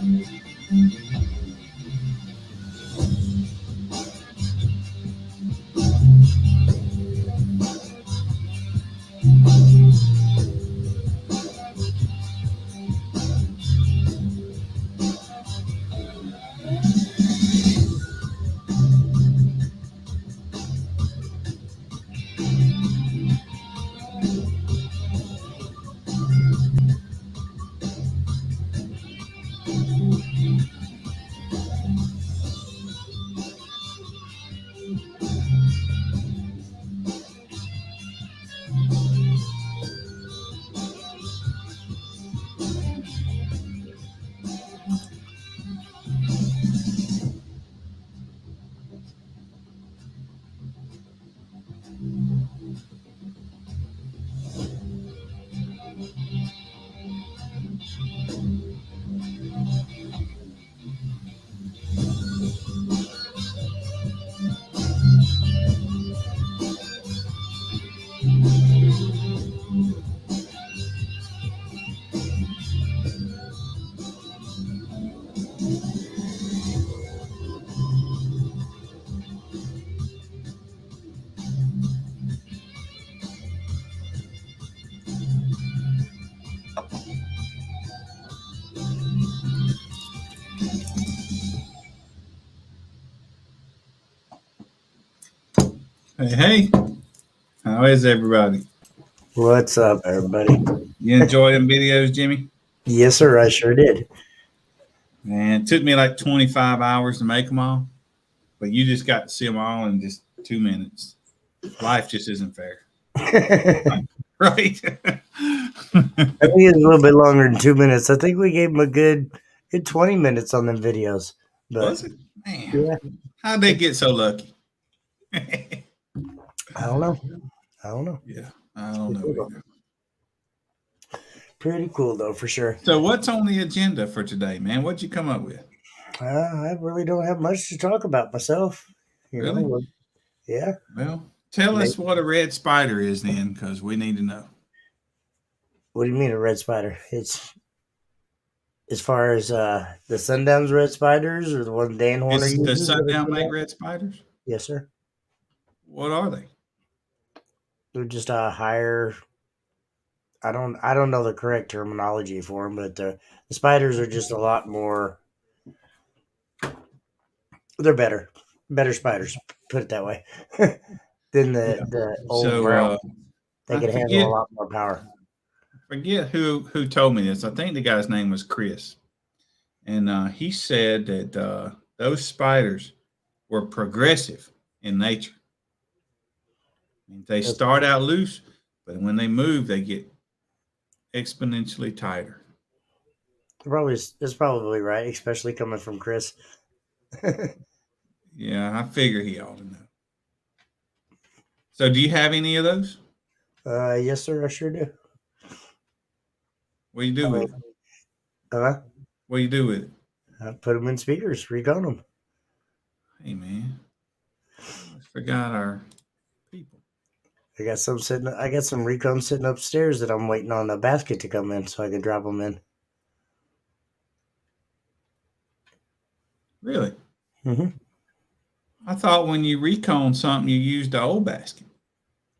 Hey, hey, how is everybody? What's up, everybody? You enjoy them videos, Jimmy? Yes, sir. I sure did. Man, it took me like 25 hours to make them all, but you just got to see them all in just 2 minutes. Life just isn't fair, I right? think it's a little bit longer than 2 minutes. I think we gave him a good 20 minutes on them videos. But Was it? Man, yeah, how'd they get so lucky? I don't know. I don't know. Yeah, I don't know either. Pretty cool though, for sure. So, what's on the agenda for today, man? What'd you come up with? I really don't have much to talk about myself. You Really? know, yeah. Well, tell us what a red spider is then, because we need to know. What do you mean a red spider? It's as far as the Sundown's red spiders or the one Dan Horner Does uses. sundown make red spiders? Yes, sir. What are they? They're just a higher. I don't know the correct terminology for them, but the spiders are just a lot more. They're better spiders. Put it that way, than Yeah. the old So brown. They I can handle a lot more power. forget who told me this. I think the guy's name was Chris, and he said that those spiders were progressive in nature. I mean, they That's start out loose, but when they move, they get exponentially tighter. probably right, especially coming from Chris. Yeah, I figure he ought to know. So, do you have any of those? Yes, sir. I sure do. What do you do I with mean, it? uh, What do you do with it? I put them in speakers, recon them. Hey, man, I forgot our people. I got some recon sitting upstairs that I'm waiting on a basket to come in so I can drop them in. Really? Hmm. I thought when you recon something, you used the old basket.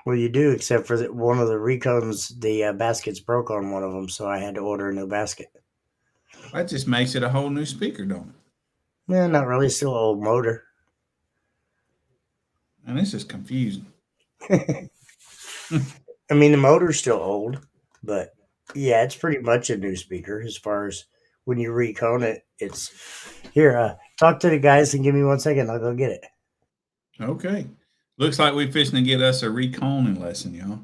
Well, you do, except for one of the recons, the baskets broke on one of them, so I had to order a new basket. That just makes it a whole new speaker, don't it? Yeah, not really. Still an old motor. And this is confusing. I mean, the motor's still old, but yeah, it's pretty much a new speaker as far as when you recone it. It's here. Talk to the guys and give me 1 second. I'll go get it. Okay. Looks like we're fixing to get us a reconing lesson, y'all.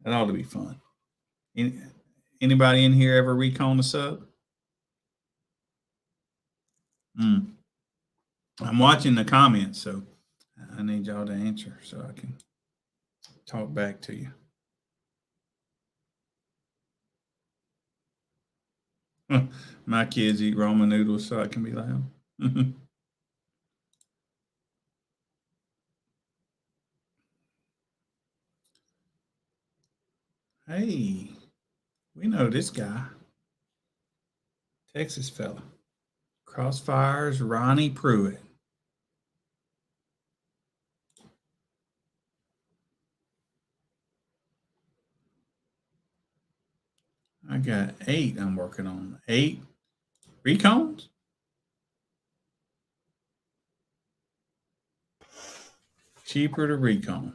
That ought to be fun. Any, anybody in here ever recon a sub? Mm. I'm watching the comments, so I need y'all to answer so I can talk back to you. My kids eat ramen noodles, so I can be loud. Hey, we know this guy. Texas fella. Crossfire's Ronnie Pruitt. I got 8 I'm working on. 8 recons? Cheaper to recon.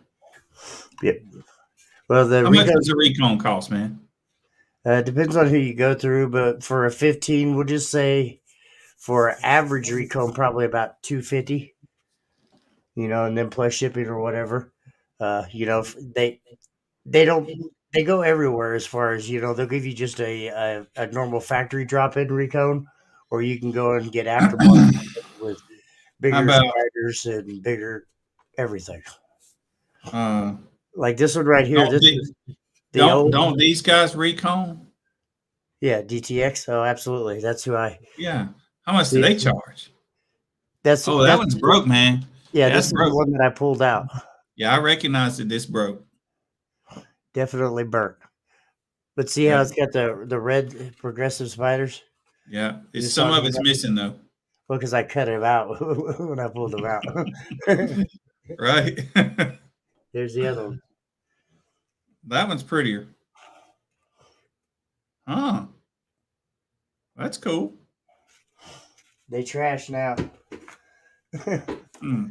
Yep. Well, the How much recon does a recon cost, man? depends on who you go through, but for a 15, we'll just say for average recon, probably about 250. And then plus shipping or whatever. They don't they go everywhere as far as they'll give you just a normal factory drop in recon, or you can go and get aftermarket with How bigger about spiders and bigger everything. uh Like this one right here, don't this the, is the old don't these guys recon? yeah DTX. Oh, absolutely, that's who I Yeah. How much do see. they charge? That's Oh, that one's broke, man. yeah, That's this is the broke. one that I pulled out. Yeah, I recognize that this broke. Definitely burnt. But see how Yeah. it's got the red progressive spiders? Yeah. You It's just some saw of them? it's missing though. Well, because I cut him out when I pulled him out. Right? There's the other one. That one's prettier. Huh. That's cool. They trash now. Hmm.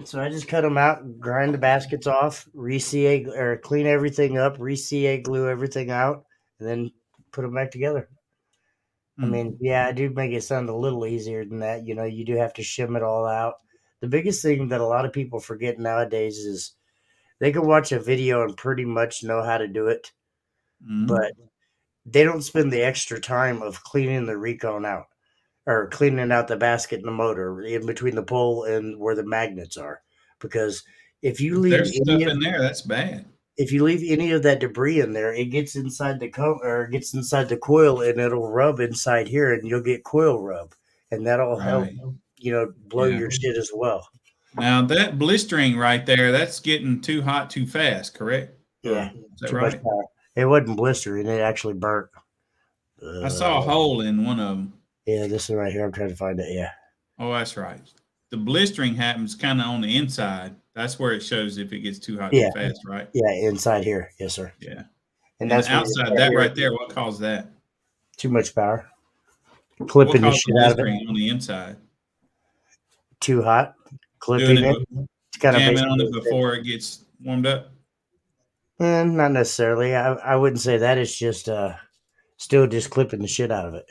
So I just cut them out, grind the baskets off, re-CA or clean everything up, re-CA glue everything out, and then put them back together. I Hmm. mean, yeah, I do make it sound a little easier than that. You do have to shim it all out. The biggest thing that a lot of people forget nowadays is they can watch a video and pretty much know how to do it, Hmm. but they don't spend the extra time of cleaning the recon out or cleaning out the basket and the motor in between the pole and where the magnets are. Because if you If leave there's any stuff of in there, that's bad. if you leave any of that debris in there, it gets inside or it gets inside the coil and it'll rub inside here and you'll get coil rub. And that'll help, Right. blow Yeah. your shit as well. Now that blistering right there, that's getting too hot too fast, correct? Or Yeah. is that Too much right? power. It wasn't blistering, it actually burnt. I saw a hole in one of them. Yeah, this is right here. I'm trying to find it. Yeah. Oh, that's right. The blistering happens kind of on the inside. That's where it shows if it gets too hot too Yeah. fast, right? Yeah. Inside here. Yes, sir. Yeah. And And that's where it's outside right that here. right there, what caused that? Too much power. What Clipping the caused the shit out of it. blistering on the inside? Too hot. Doing Clipping it, it. It's kind of jamming on basically it before it gets warmed up. not necessarily. I wouldn't say that. It's just still just clipping the shit out of it.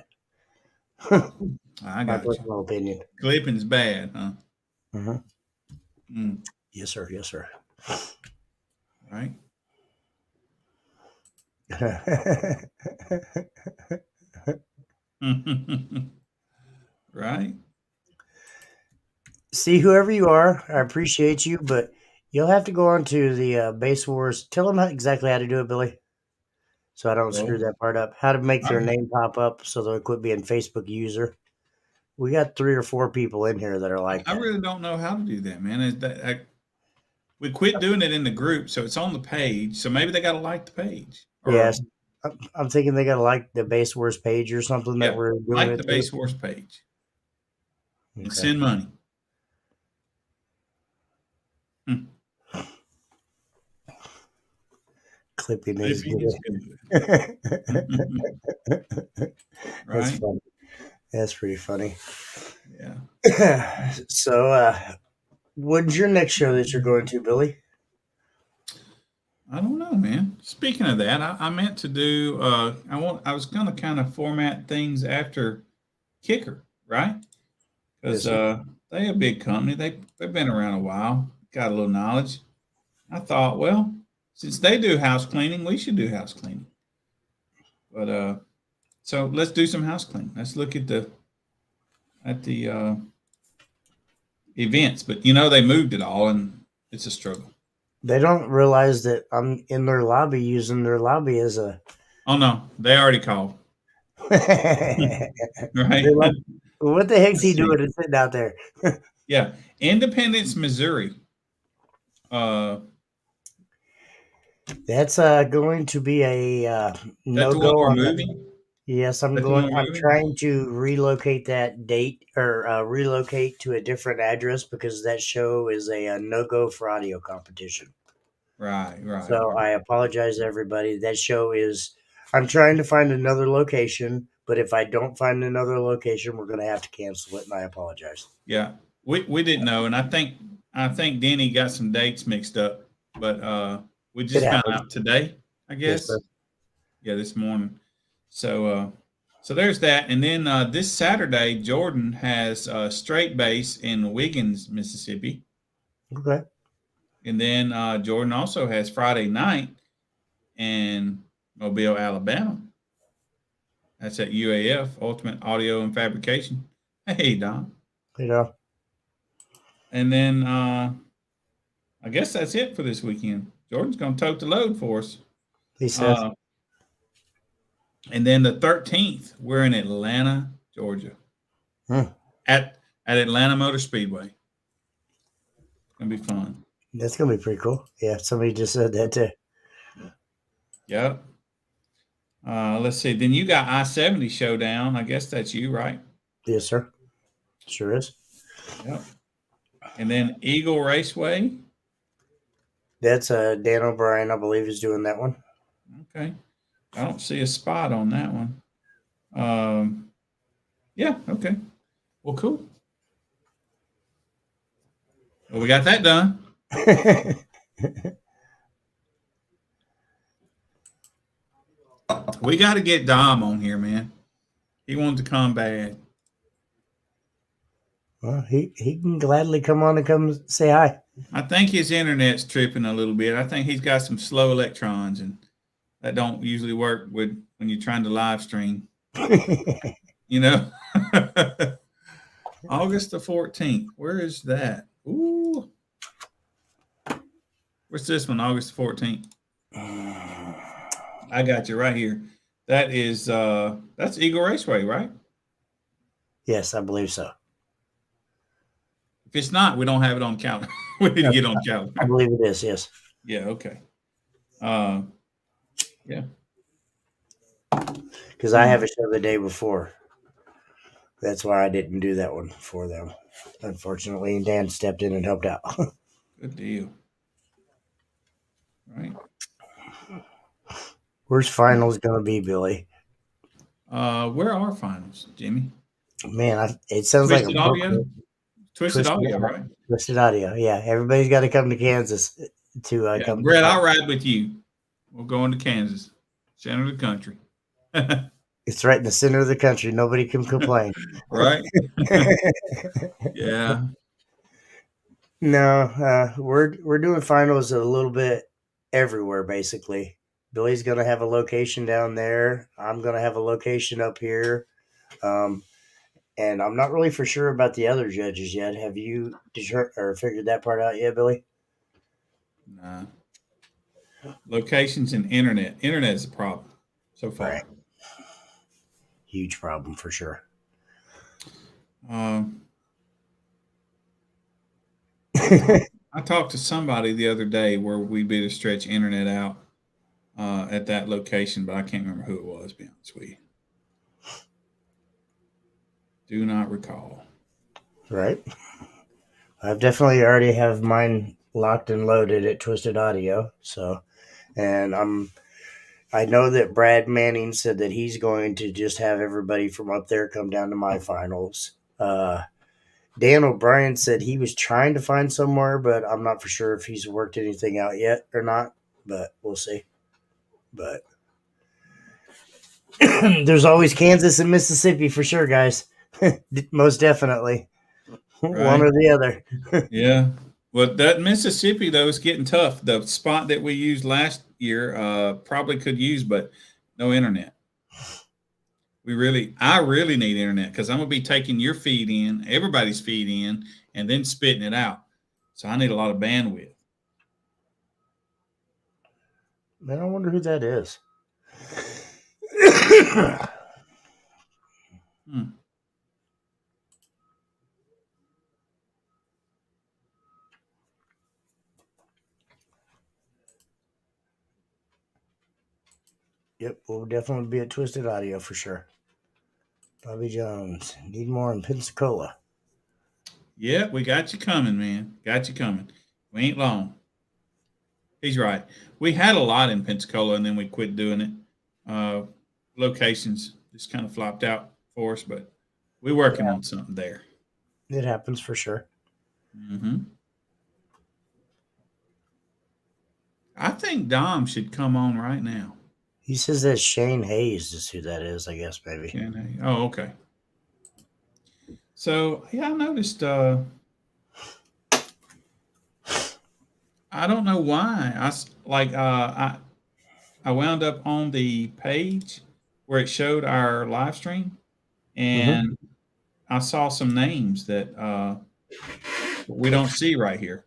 I My got you. personal opinion. Clipping's bad, huh? Mm-hmm. Mm, Yes, sir. Yes, sir. right. Right. See, whoever you are, I appreciate you, but you'll have to go on to the Base Wars. Tell them exactly how to do it, Billy, so I don't screw Well, that part up. How to make I, their name pop up so they'll quit being Facebook user. We got 3 or 4 people in here that are like I that. really don't know how to do that, man. We quit doing it in the group, so it's on the page. So maybe they got to like the page, or Yes, I'm thinking they got to like the Base Wars page or something that yeah, we're doing like it the to. base horse page and Okay. send money. Hmm. Clipping is Clipping is good. good. That's Right? funny. That's pretty funny. Yeah. So, when's your next show that you're going to, Billy? I don't know, man. Speaking of that, I meant to do. I was gonna kind of format things after Kicker, right? Yes, Because sir. they a big company. They've been around a while. Got a little knowledge. I thought, well, since they do house cleaning, we should do house cleaning. But so let's do some house cleaning. Let's look at the events. But they moved it all, and it's a struggle. They don't realize that I'm in their lobby using their lobby as a. Oh no, they already called. They're Right? like, what the heck's Let's he see. doing and sitting out there? Yeah, Independence, Missouri. That's going to be a That's no the one go we're on that. moving. Yes, I'm Is that the going. one I'm we're moving? trying to relocate that date or relocate to a different address because that show is a no go for audio competition. Right, right, So I right. apologize, to everybody. That show is. I'm trying to find another location, but if I don't find another location, we're going to have to cancel it, and I apologize. Yeah, we didn't know, and I think Denny got some dates mixed up, but we It just found happens. out today, I Yes, guess. sir. Yeah, this morning. So there's that, and then this Saturday, Jordan has straight bass in Wiggins, Mississippi, Okay. and then Jordan also has Friday night in Mobile, Alabama. That's at UAF, Ultimate Audio and Fabrication. Hey, Don. You know, And then I guess that's it for this weekend. Jordan's going to tote the load for us. he says. Uh, and then the 13th, we're in Atlanta, Georgia, Hmm. at Atlanta Motor Speedway. It's going to be fun. That's gonna be pretty cool. Yeah, somebody just said that too. Yep. Let's see. Then you got I-70 Showdown. I guess that's you, right? Yes, sir. Sure is. Yep. And then Eagle Raceway. That's Dan O'Brien, I believe, is doing that one. Okay. I don't see a spot on that one. Yeah. Okay. Well, cool. Well, we got that done. We got to get Dom on here, man. He wanted to come bad. Well, he can gladly come on and come say hi. I think his internet's tripping a little bit. I think he's got some slow electrons, and that don't usually work with when you're trying to live stream. You know, August the 14th. Where is that? Ooh, what's this one? August the 14th. I got you right here. That is that's Eagle Raceway, right? Yes, I believe so. If it's not, we don't have it on calendar. We need to get on I calendar. believe it is. Yes, Yeah. Okay. Uh, yeah. because I have a show the day before. That's why I didn't do that one for them. Unfortunately, and Dan stepped in and helped out. Good deal. Right. Where's finals gonna be, Billy? Where are finals, Jimmy? Man, it sounds like a Twisted book. Audio. Twisted Twisted, Audio, right? Twisted Audio. Yeah, everybody's got to come to Kansas to Yeah, come. Brett, I'll ride with you. We'll go into Kansas, center of the country. It's right in the center of the country. Nobody can complain. Right? Yeah. No, we're doing finals a little bit everywhere, basically. Billy's gonna have a location down there. I'm gonna have a location up here. Um, and I'm not really for sure about the other judges yet. Have you or figured that part out yet, Billy? Nah. Locations and internet. Internet is a problem so Right. far. Huge problem for sure. Um, I talked to somebody the other day where we better stretch internet out at that location, but I can't remember who it was. To be honest with you, do not recall. Right. I've definitely already have mine locked and loaded at Twisted Audio. So, and I know that Brad Manning said that he's going to just have everybody from up there come down to my finals. Dan O'Brien said he was trying to find somewhere, but I'm not for sure if he's worked anything out yet or not. But we'll see. But there's always Kansas and Mississippi for sure, guys. Most definitely. One Right? or the other. Yeah. Well, that Mississippi though is getting tough. The spot that we used last year probably could use, but no internet. I really need internet because I'm gonna be taking your feed in, everybody's feed in, and then spitting it out. So I need a lot of bandwidth. Man, I wonder who that is. Hmm. Yep, we'll definitely be at Twisted Audio for sure. Bobby Jones, need more in Pensacola. Yeah, we got you coming, man. Got you coming. We ain't long. He's right. We had a lot in Pensacola, and then we quit doing it. Uh, Locations just kind of flopped out for us, but we're working on something there. It happens for sure. Hmm. I think Dom should come on right now. He says that Shane Hayes is who that is, I guess, maybe. Can he? Oh, okay. So yeah, I noticed. I don't know why. I wound up on the page where it showed our live stream, Mm-hmm. and I saw some names that we don't see right here.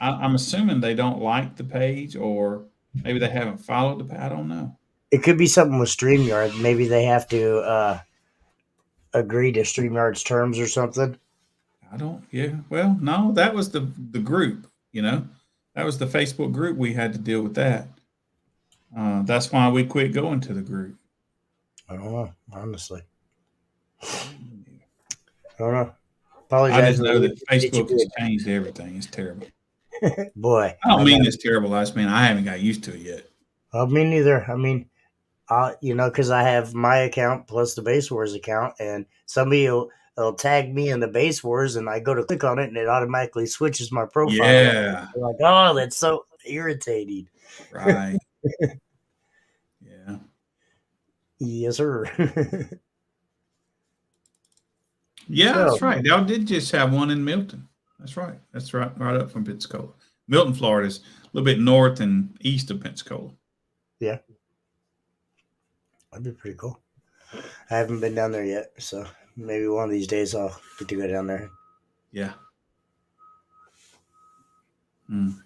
I'm assuming they don't like the page, or maybe they haven't followed the page. I don't know. It could be something with StreamYard. Maybe they have to agree to StreamYard's terms or something. I don't. Yeah. Well, no, that was the group. You know, that was the Facebook group. We had to deal with that. That's why we quit going to the group. I don't know, honestly. I I don't know. Apologize just for know we that didn't get you Facebook has changed everything. It's terrible. good. Boy, I don't I mean got. it's terrible. I just mean I haven't got used to it yet. Me neither. I mean, because I have my account plus the Base Wars account, and somebody will tag me in the Base Wars, and I go to click on it, and it automatically switches my profile. Yeah. I'm like, oh, that's so irritating. Right. Yeah. Yes, sir. Yeah, that's So, right. Y'all did just have one in Milton. That's right. That's right. Right up from Pensacola. Milton, Florida is a little bit north and east of Pensacola. yeah, that'd be pretty cool. I haven't been down there yet, so maybe one of these days I'll get to go down there. Yeah. Mm.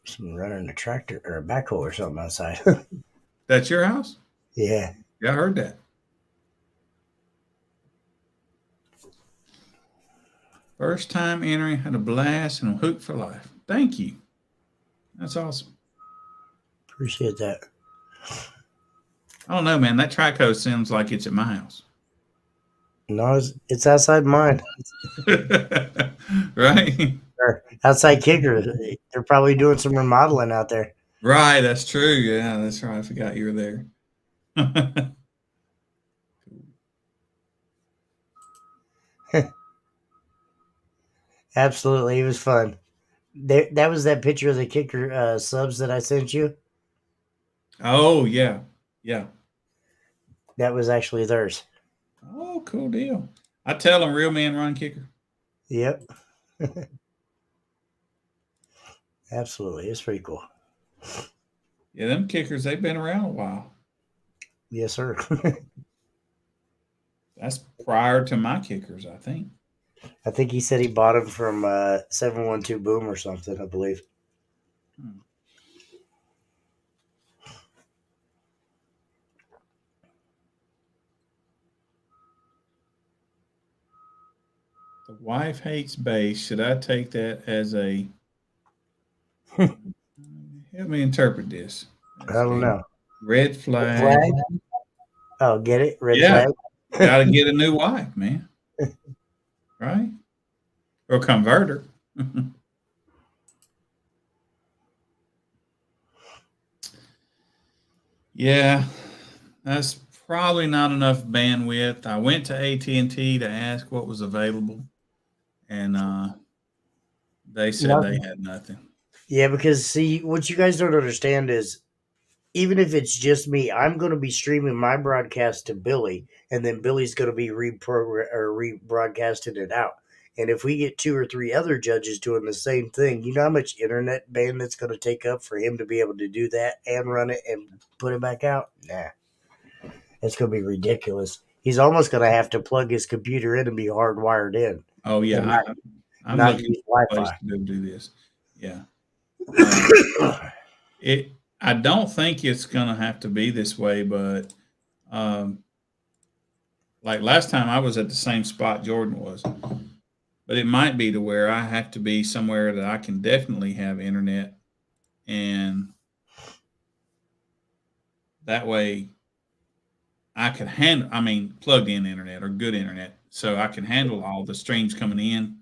Someone running a tractor or a backhoe or something outside. That's your house? Yeah. Yeah, I heard that. First time entering, had a blast and a hook for life. Thank you. That's awesome. Appreciate that. I don't know, man. That Trico sounds like it's at my house. No, it's outside mine. Right? Or outside kicker. They're probably doing some remodeling out there. Right. That's true. Yeah, that's right. I forgot you were there. Absolutely, it was fun. That was that picture of the kicker subs that I sent you. Oh, yeah. Yeah. That was actually theirs. Oh, cool deal. I tell them real men run kicker. Yep. Absolutely, it's pretty cool. Yeah, them kickers, they've been around a while. Yes, sir. That's prior to my kickers, I think. I think he said he bought them from 712 Boom or something, I believe. Hmm. The wife hates bass. Should I take that as a help me interpret this? I As don't a know. red Red flag. flag? Oh, get it? Red Yeah, flag? gotta get a new wife, man. Right? Or converter. Yeah, that's probably not enough bandwidth. I went to AT&T to ask what was available, and they said they Nothing. had nothing. Yeah, because see, what you guys don't understand is even if it's just me, I'm going to be streaming my broadcast to Billy, and then Billy's going to be rebroadcasting it out. And if we get two or three other judges doing the same thing, you know how much internet bandwidth it's going to take up for him to be able to do that and run it and put it back out? Nah, it's going to be ridiculous. He's almost going to have to plug his computer in and be hardwired in Oh and yeah, I'm not looking use for a place Wi-Fi. to be able to do this. Yeah, uh, it. I don't think it's gonna have to be this way, but um, like last time, I was at the same spot Jordan was, but it might be to where I have to be somewhere that I can definitely have internet, and That way I can handle, I mean, plugged in internet or good internet. So I can handle all the streams coming in.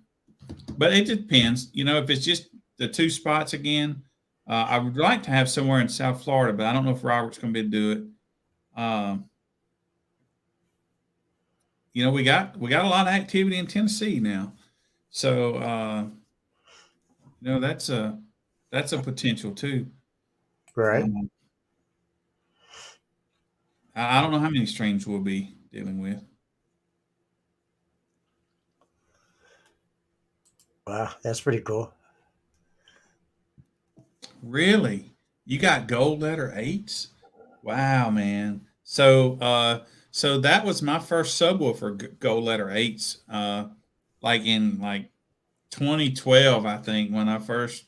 But it depends. If it's just the two spots again, I would like to have somewhere in South Florida, but I don't know if Robert's going to be able to do it. We got a lot of activity in Tennessee now, so that's a potential too. Right. I don't know how many streams we'll be dealing with. Wow, that's pretty cool. Really, you got gold letter eights? Wow, man. So that was my first subwoofer, gold letter eights. Like in 2012, I think, when I first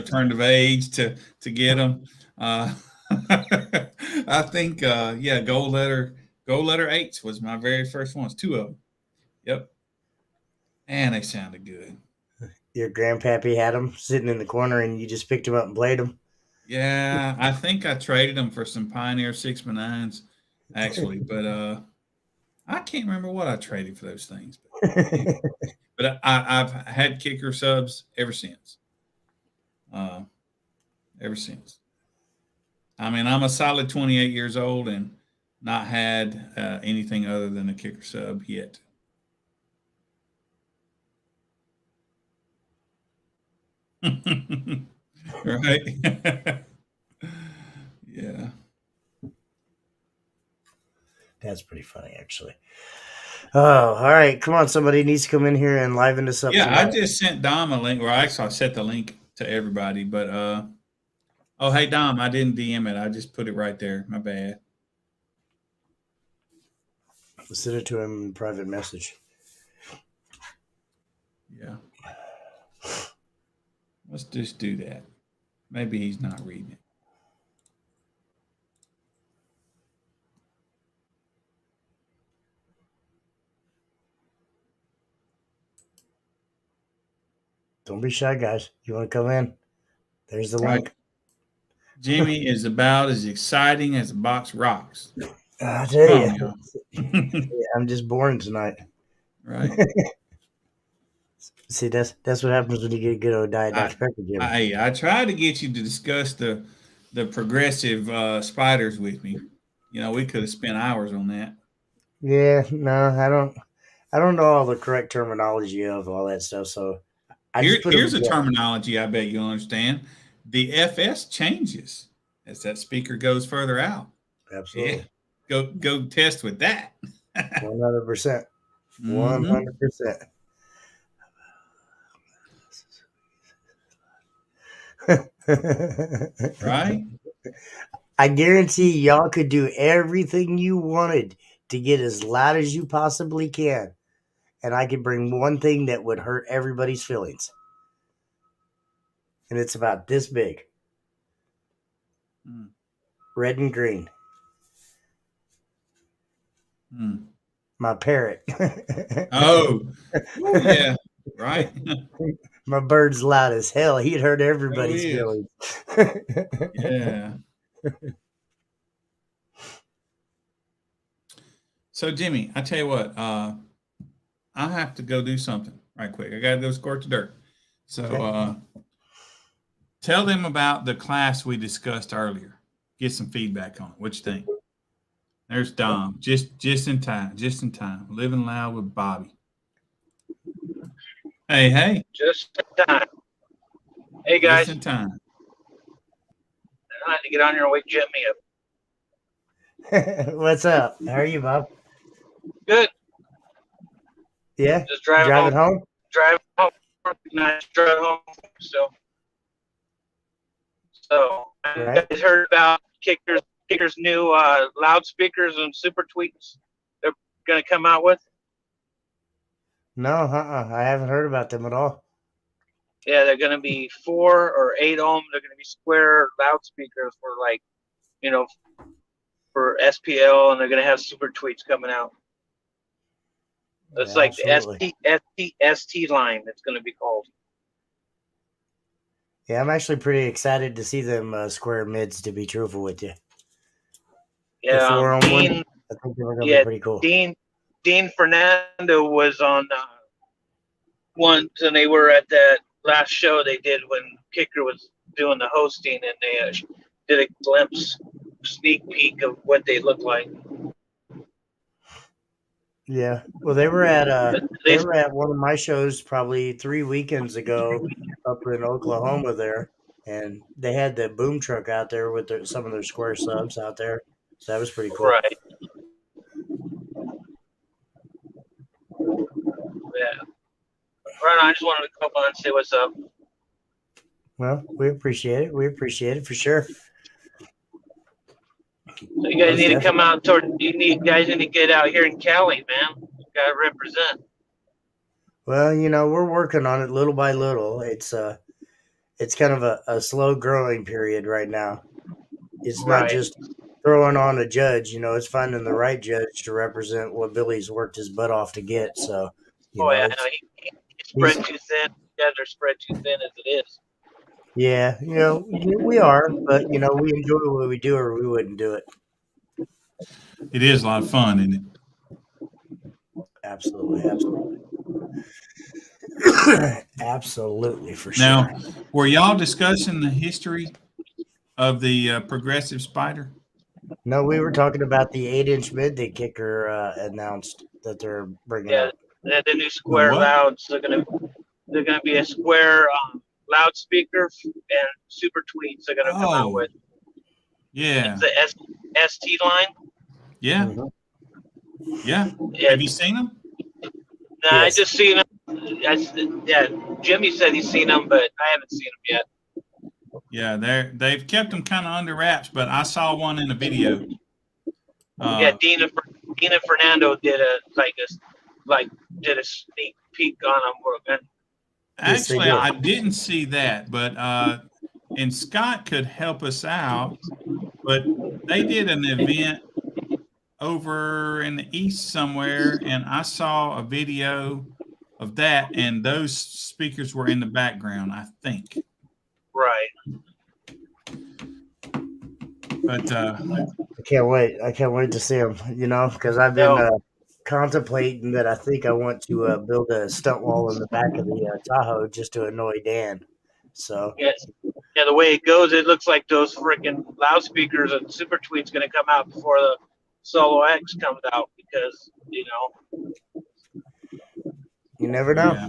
turned of age to get them. I think yeah, gold letter eights was my very first ones. Two of them. Yep, and they sounded good. Your grandpappy had them sitting in the corner, and you just picked them up and played them. Yeah, I think I traded them for some Pioneer 6x9s actually, but I can't remember what I traded for those things. But I've had kicker subs ever since. Uh, ever since. I mean, I'm a solid 28 years old and not had anything other than a kicker sub yet. Right? Yeah. That's pretty funny, actually. Oh, all right. Come on, somebody needs to come in here and liven this up Yeah, I tonight. just sent Dom a link, or actually I set the link to everybody, but oh hey Dom, I didn't DM it. I just put it right there. My bad. Send it to him in private message. Yeah. Let's just do that. Maybe he's not reading it. Don't be shy, guys. You want to come in? There's the Right. link. Jimmy is about as exciting as a box of rocks. I tell Come you, on, y'all. I'm just boring tonight. Right. See, that's what happens when you get a good old diet I, Dr. Pepper, Jim. I tried to get you to discuss the progressive spiders with me. We could have spent hours on that. Yeah, no, I don't know all the correct terminology of all that stuff, so I just put them Here's a together. terminology I bet you'll understand. The FS changes as that speaker goes further out. Yeah. Absolutely. Go test with that. 100%. Hmm. 100%. Right? I guarantee y'all could do everything you wanted to get as loud as you possibly can. And I could bring one thing that would hurt everybody's feelings. And it's about this big. Mm. Red and green. Mm. My parrot. Oh, yeah. Right. My bird's loud as hell. He'd hurt Oh, everybody's is. feelings. Yeah. So Jimmy, I tell you what, I have to go do something right quick. I got to go scorch the dirt. So Okay. tell them about the class we discussed earlier. Get some feedback on it. What you think? There's Dom, just in time, just in time. Living loud with Bobby. Hey, hey, Just in time. Hey just guys, in time. I had to get on here and wake Jimmy up. What's up? How are you, Bob? Good. Yeah? Just driving Driving home. home? Driving home. Nice drive home. So you Right? guys heard about Kicker's new loudspeakers and super tweets they're gonna come out with? No, I haven't heard about them at all. Yeah, they're gonna be 4 or 8 ohm. They're gonna be square loudspeakers for for SPL, and they're gonna have super tweets coming out. It's Yeah, like the absolutely. ST line. It's gonna be called. Yeah, I'm actually pretty excited to see them square mids, to be truthful with you. The Yeah, forearm one. Dean. I think they were gonna Yeah, be pretty cool. Dean Fernando was on once, and they were at that last show they did when Kicker was doing the hosting, and they did a sneak peek of what they look like. Yeah. Well, they were at They, one of my shows probably 3 weekends ago up in Oklahoma there, and they had the boom truck out there with some of their square subs out there. So that was pretty cool. right. Yeah. Right on. I just wanted to come on and say what's up. Well, we appreciate it. We appreciate it for sure. So you guys need to come out guys need to get out here in Cali, man. You gotta represent. Well, we're working on it little by little. It's kind of a slow growing period right now. It's not just throwing on a judge, it's finding the right judge to represent what Billy's worked his butt off to get. So, I know he spread too thin. You guys are spread too thin as it is. Yeah, we are, but we enjoy what we do, or we wouldn't do it. It is a lot of fun, isn't it? Absolutely, absolutely, for sure. Now, were y'all discussing the history of the progressive spider? No, we were talking about the 8-inch mid kicker announced that they're bringing up. Yeah, the new square louds. They're gonna be a square loudspeaker and super tweets. They're gonna come out with. Yeah. It's the ST line. Yeah. Mm-hmm. Yeah. Have you seen them? No, yes. I just seen them. Yeah, Jimmy said he's seen them, but I haven't seen them yet. Yeah, they've kept them kind of under wraps, but I saw one in a video. Yeah, Dean and Fernando did a sneak peek on them. Actually, I didn't see that, but and Scott could help us out. But they did an event over in the east somewhere, and I saw a video of that, and those speakers were in the background, I think. Right. But I can't wait. I can't wait to see them, because I've been contemplating that I think I want to build a stunt wall in the back of the Tahoe just to annoy Dan. So yes. Yeah, the way it goes, it looks like those freaking loudspeakers and super tweets going to come out before the Solo X comes out because you never know. Yeah.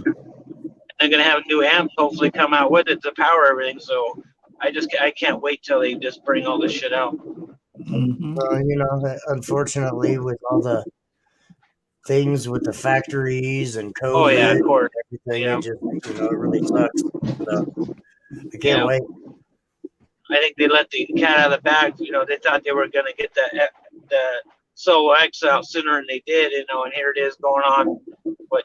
They're going to have new amps hopefully come out with it to power everything. So I can't wait till they just bring all this shit out. Mm-hmm. Unfortunately, with all the things with the factories and COVID, oh yeah, of course, everything, it just it really sucks. So I can't wait. I think they let the cat out of the bag. They thought they were going to get the Solo X out sooner than they did. And here it is going on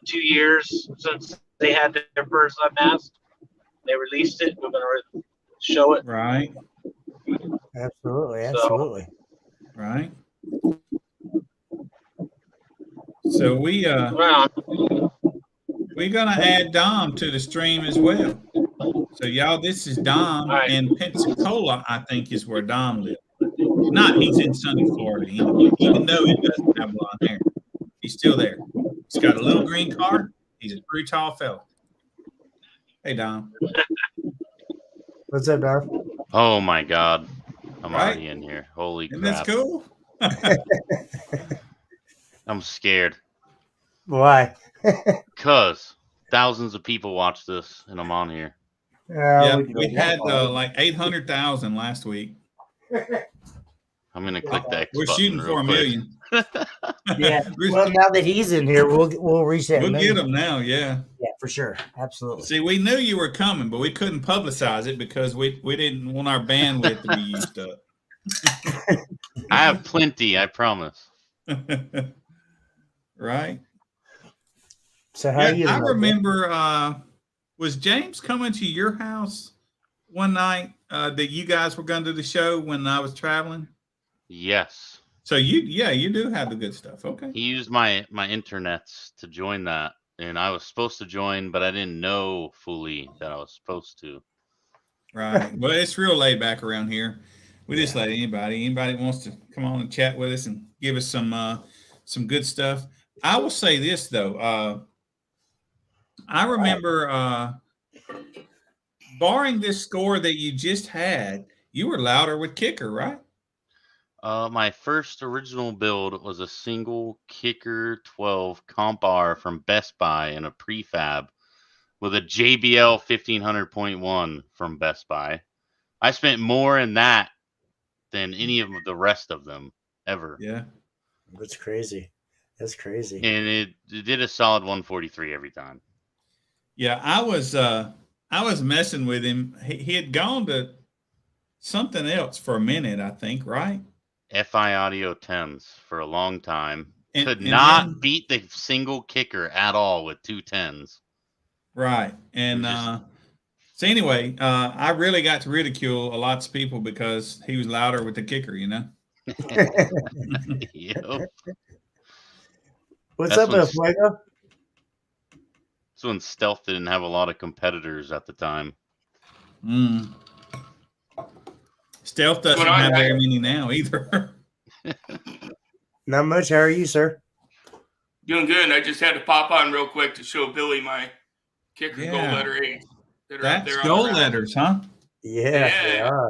2 years since they had their first unmasked. They released it. We're going to show it. Right. Absolutely. Right. So we're gonna add Dom to the stream as well. So y'all, this is Dom in Pensacola, I think is where Dom lives. He's in sunny Florida, even though he doesn't have blonde hair. He's still there. He's got a little green card. He's a pretty tall fella. Hey, Dom. What's up, Dom? Oh my God. I'm already in here. Holy crap. That's cool. I'm scared. Why? Because thousands of people watch this and I'm on here. We had like 800,000 last week. I'm going to click the X We're button shooting for 1 million. Yeah. Well, now that he's in here, we'll reach that. We'll get him now, yeah. Yeah, for sure. Absolutely. See, we knew you were coming, but we couldn't publicize it because we didn't want our bandwidth to be used up. I have plenty, I promise. Right. So how you? I remember. Was James coming to your house one night that you guys were going to do the show when I was traveling? Yes. So you do have the good stuff. Okay. He used my internets to join that, and I was supposed to join, but I didn't know fully that I was supposed to. Right. Well, it's real laid back around here. we just let anybody wants to come on and chat with us and give us some good stuff. I will say this though, I remember barring this score that you just had, you were louder with kicker, right? My first original build was a single kicker 12 comp R from Best Buy in a prefab with a JBL 1500.1 from Best Buy. I spent more in that than any of the rest of them ever. Yeah. That's crazy. That's crazy. And it did a solid 143 every time. Yeah, I was messing with him. He had gone to something else for a minute, I think, right? FI Audio 10s for a long time. Could And not then, beat the single kicker at all with 2 10s. right. And so anyway, I really got to ridicule a lot of people because he was louder with the kicker, you know? Yep. What's That's up, El Fuego? That's when Stealth didn't have a lot of competitors at the time. Mm. Stealth doesn't have very many now either. Not much. How are you, sir? Doing good. I just had to pop on real quick to show Billy my kicker gold letter 8 that are up That's there. gold letters, huh? Yeah, they are.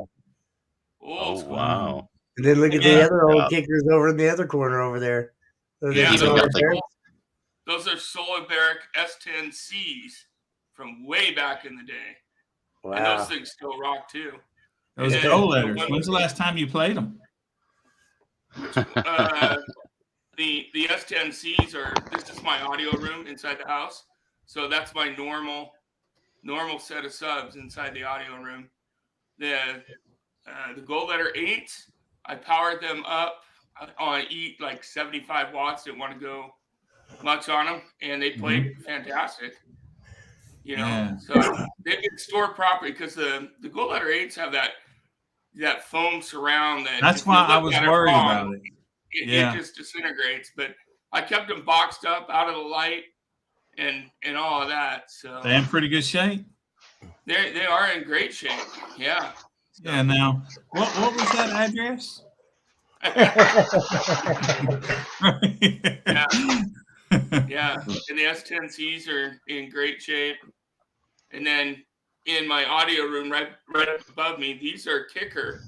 Old Oh, wow. And then look at Yeah. the other old kickers over in the other corner over there. Yeah, Even got the- those are Soliberic S10Cs from way back in the day. Wow. And those things still rock too. Those And gold letters. When's the last time you played them? The S10Cs this is my audio room inside the house. So that's my normal set of subs inside the audio room. The gold letter 8, I powered them up on like 75 watts. Didn't want to go much on them, and they played fantastic. You know, so they've been stored properly because the gold letter 8s have that foam surround that. That's why I was worried about it. It just disintegrates. But I kept them boxed up out of the light and all of that. So they're in pretty good shape. They are in great shape. Yeah. So. Yeah. Now, what was that address? Yeah. And the S10Cs are in great shape. And then in my audio room, right up above me, these are kicker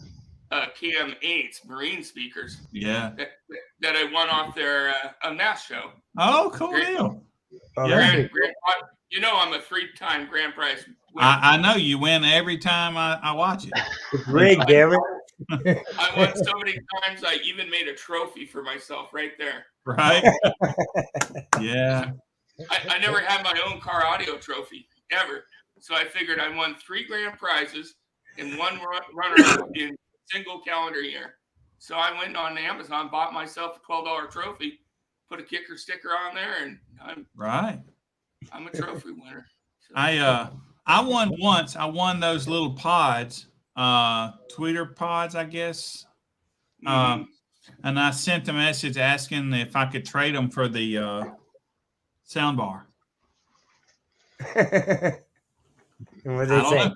KM8s, Marine speakers. Yeah. That I won off their NAS show. Oh, cool deal. Yeah. You know, I'm a 3-time grand prize winner. I know you win every time I watch it. It's rigged, damn it. I won so many times, I even made a trophy for myself right there. Right? Yeah. I never had my own car audio trophy, ever. So I figured I won 3 grand prizes and 1 runner-up in a single calendar year. So I went on Amazon, bought myself a $12 trophy, put a kicker sticker on there, and I'm a trophy winner. So. I won once. I won those little pods, tweeter pods, I guess. And I sent a message asking if I could trade them for the sound bar. And what did they say?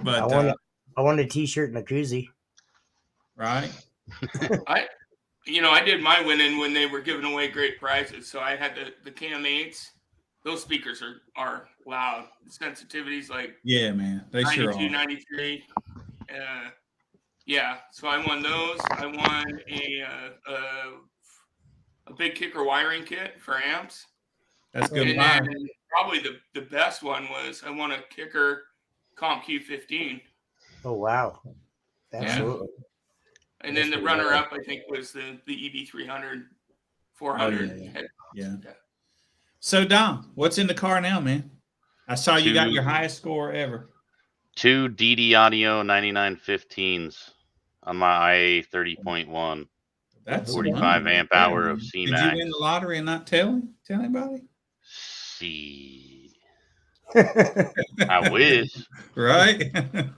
But I want a T-shirt and a koozie. Right. I did my winning when they were giving away great prizes. So I had the KM8s. Those speakers are loud. The sensitivity's like man, they 92, sure are. 93. Yeah. So I won those. I won a big kicker wiring kit for amps. That's good. And then probably the best one was I won a kicker Comp Q15. Oh wow. Absolutely. Yeah. And then the runner-up, I think, was the EB300, 400. Yeah. So, Dom, what's in the car now, man? I saw you got your highest score ever. 2 DD Audio 9915s on my IA 30.1. That's 45 amp hour of CMAX. Did you win the lottery and not tell anybody? See. I wish. Right? I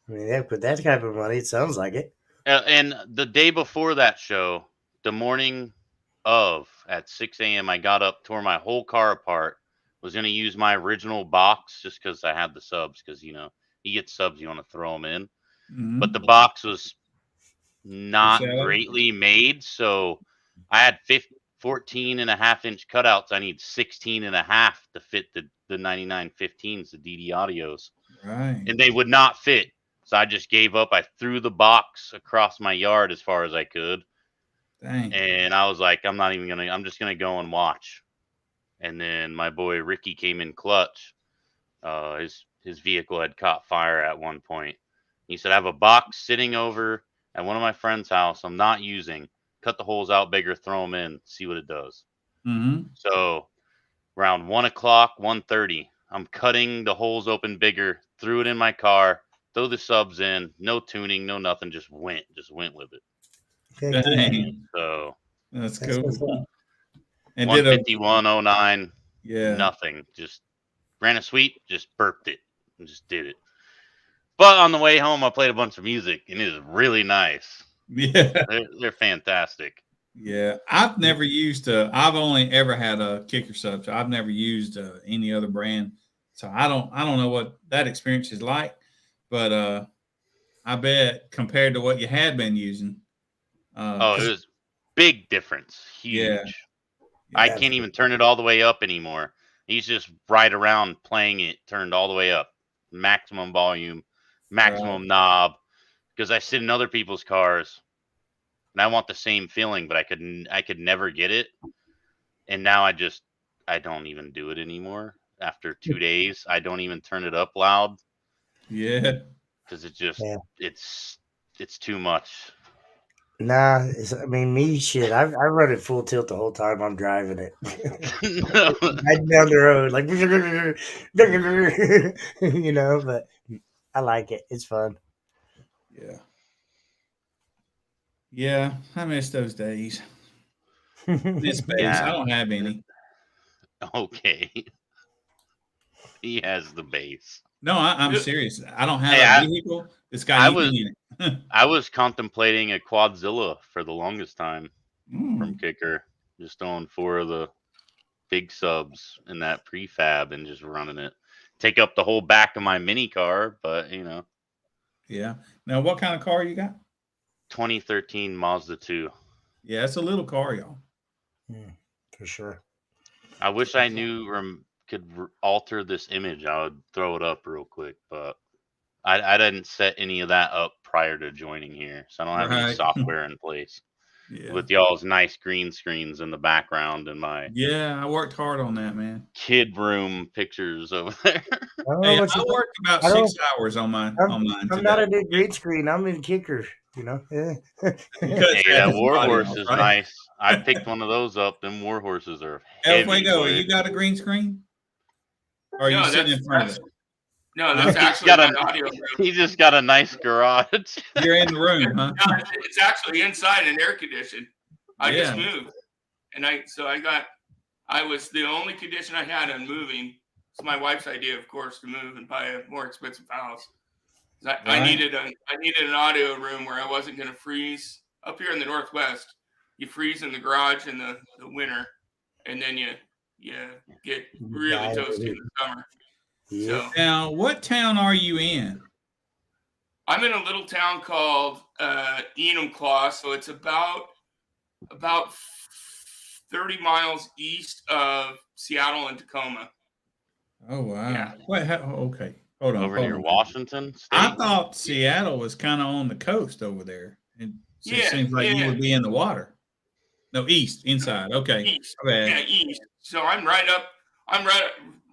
mean, with that type of money, it sounds like it. And the day before that show, the morning of at 6 a.m., I got up, tore my whole car apart, was going to use my original box just because I had the subs because, You get subs, you want to throw them in. Mhm. But the box was not shallow? greatly made, so I had 14.5-inch cutouts. I need 16.5 to fit the 9915s, the DD audios, Right. and they would not fit. So I just gave up. I threw the box across my yard as far as I could, Dang. and I was like, I'm just gonna go and watch. And then my boy Ricky came in clutch. His vehicle had caught fire at one point. He said, I have a box sitting over at one of my friend's house I'm not using. Cut the holes out bigger, throw them in, see what it does. Mm-hmm. So around 1 o'clock, 1:30, I'm cutting the holes open bigger, threw it in my car, throw the subs in, no tuning, no nothing, just went with it. Heck yeah. Dang. So That's That's what's cool. up. And did a 151.09, yeah. nothing. Just ran a sweep, just burped it, and just did it. But on the way home, I played a bunch of music, and it was really nice. Yeah. They're fantastic. Yeah. I've never used I've only ever had a kicker sub. So I've never used any other brand. So I don't know what that experience is like, but I bet compared to what you had been using. Oh, it was big difference, Yeah. huge. I Yeah. can't even turn it all the way up anymore. He's just right around playing it, turned all the way up, maximum volume, maximum knob. Because I sit in other people's cars, and I want the same feeling, but I could never get it. And now I don't even do it anymore. After 2 days, I don't even turn it up loud Yeah. because it just Yeah. it's too much. Nah, I mean, me, shit. I run it full tilt the whole time I'm driving it. Right down the road, like, but I like it. It's fun. Yeah. Yeah. I miss those days. Miss bass. Yeah. I don't have any. Okay. He has the base. No, I'm serious. I don't have Hey, a vehicle that's got anything in it. I was contemplating a Quadzilla for the longest time from Mm. Kicker, just throwing 4 of the big subs in that prefab and just running it. Take up the whole back of my mini car, but Yeah. Now, what kind of car you got? 2013 Mazda 2. Yeah, it's a little car, y'all. For sure. I wish I knew could alter this image. I would throw it up real quick, but I didn't set any of that up prior to joining here, so I don't have any Right. software in place. Yeah. With y'all's nice green screens in the background and my Yeah, I worked hard on that, man. kid room pictures over there. I don't know Hey, what I you worked about I don't- 6 hours on mine I'm today. not in green screen. I'm in kicker. Yeah. Because Hey, that that's war audio, horse is right? nice. I picked one of those up. Them war horses are El heavy. Fuego, boy. you got a green screen? Or are you sitting in front of it? No, that's He's actually got my a- audio room. He just got a nice garage. You're in the room, huh? No, it's actually inside and air conditioned. I just Yeah. moved, and I was the only condition I had on moving. It's my wife's idea, of course, to move and buy a more expensive house. I Right. needed an audio room where I wasn't going to freeze. Up here in the Northwest, you freeze in the garage in the winter, and then you get really Die. toasty in the summer. Yeah. So Now, what town are you in? I'm in a little town called Enumclaw, so it's about 30 miles east of Seattle and Tacoma. Oh, wow. Yeah. Wait, okay. Hold on. Over hold near on. Washington State. I thought Seattle was kind of on the coast over there. It Yeah, seems like you yeah. would be in the water. No, east, inside. Okay. East. Okay. Yeah, east. So I'm right.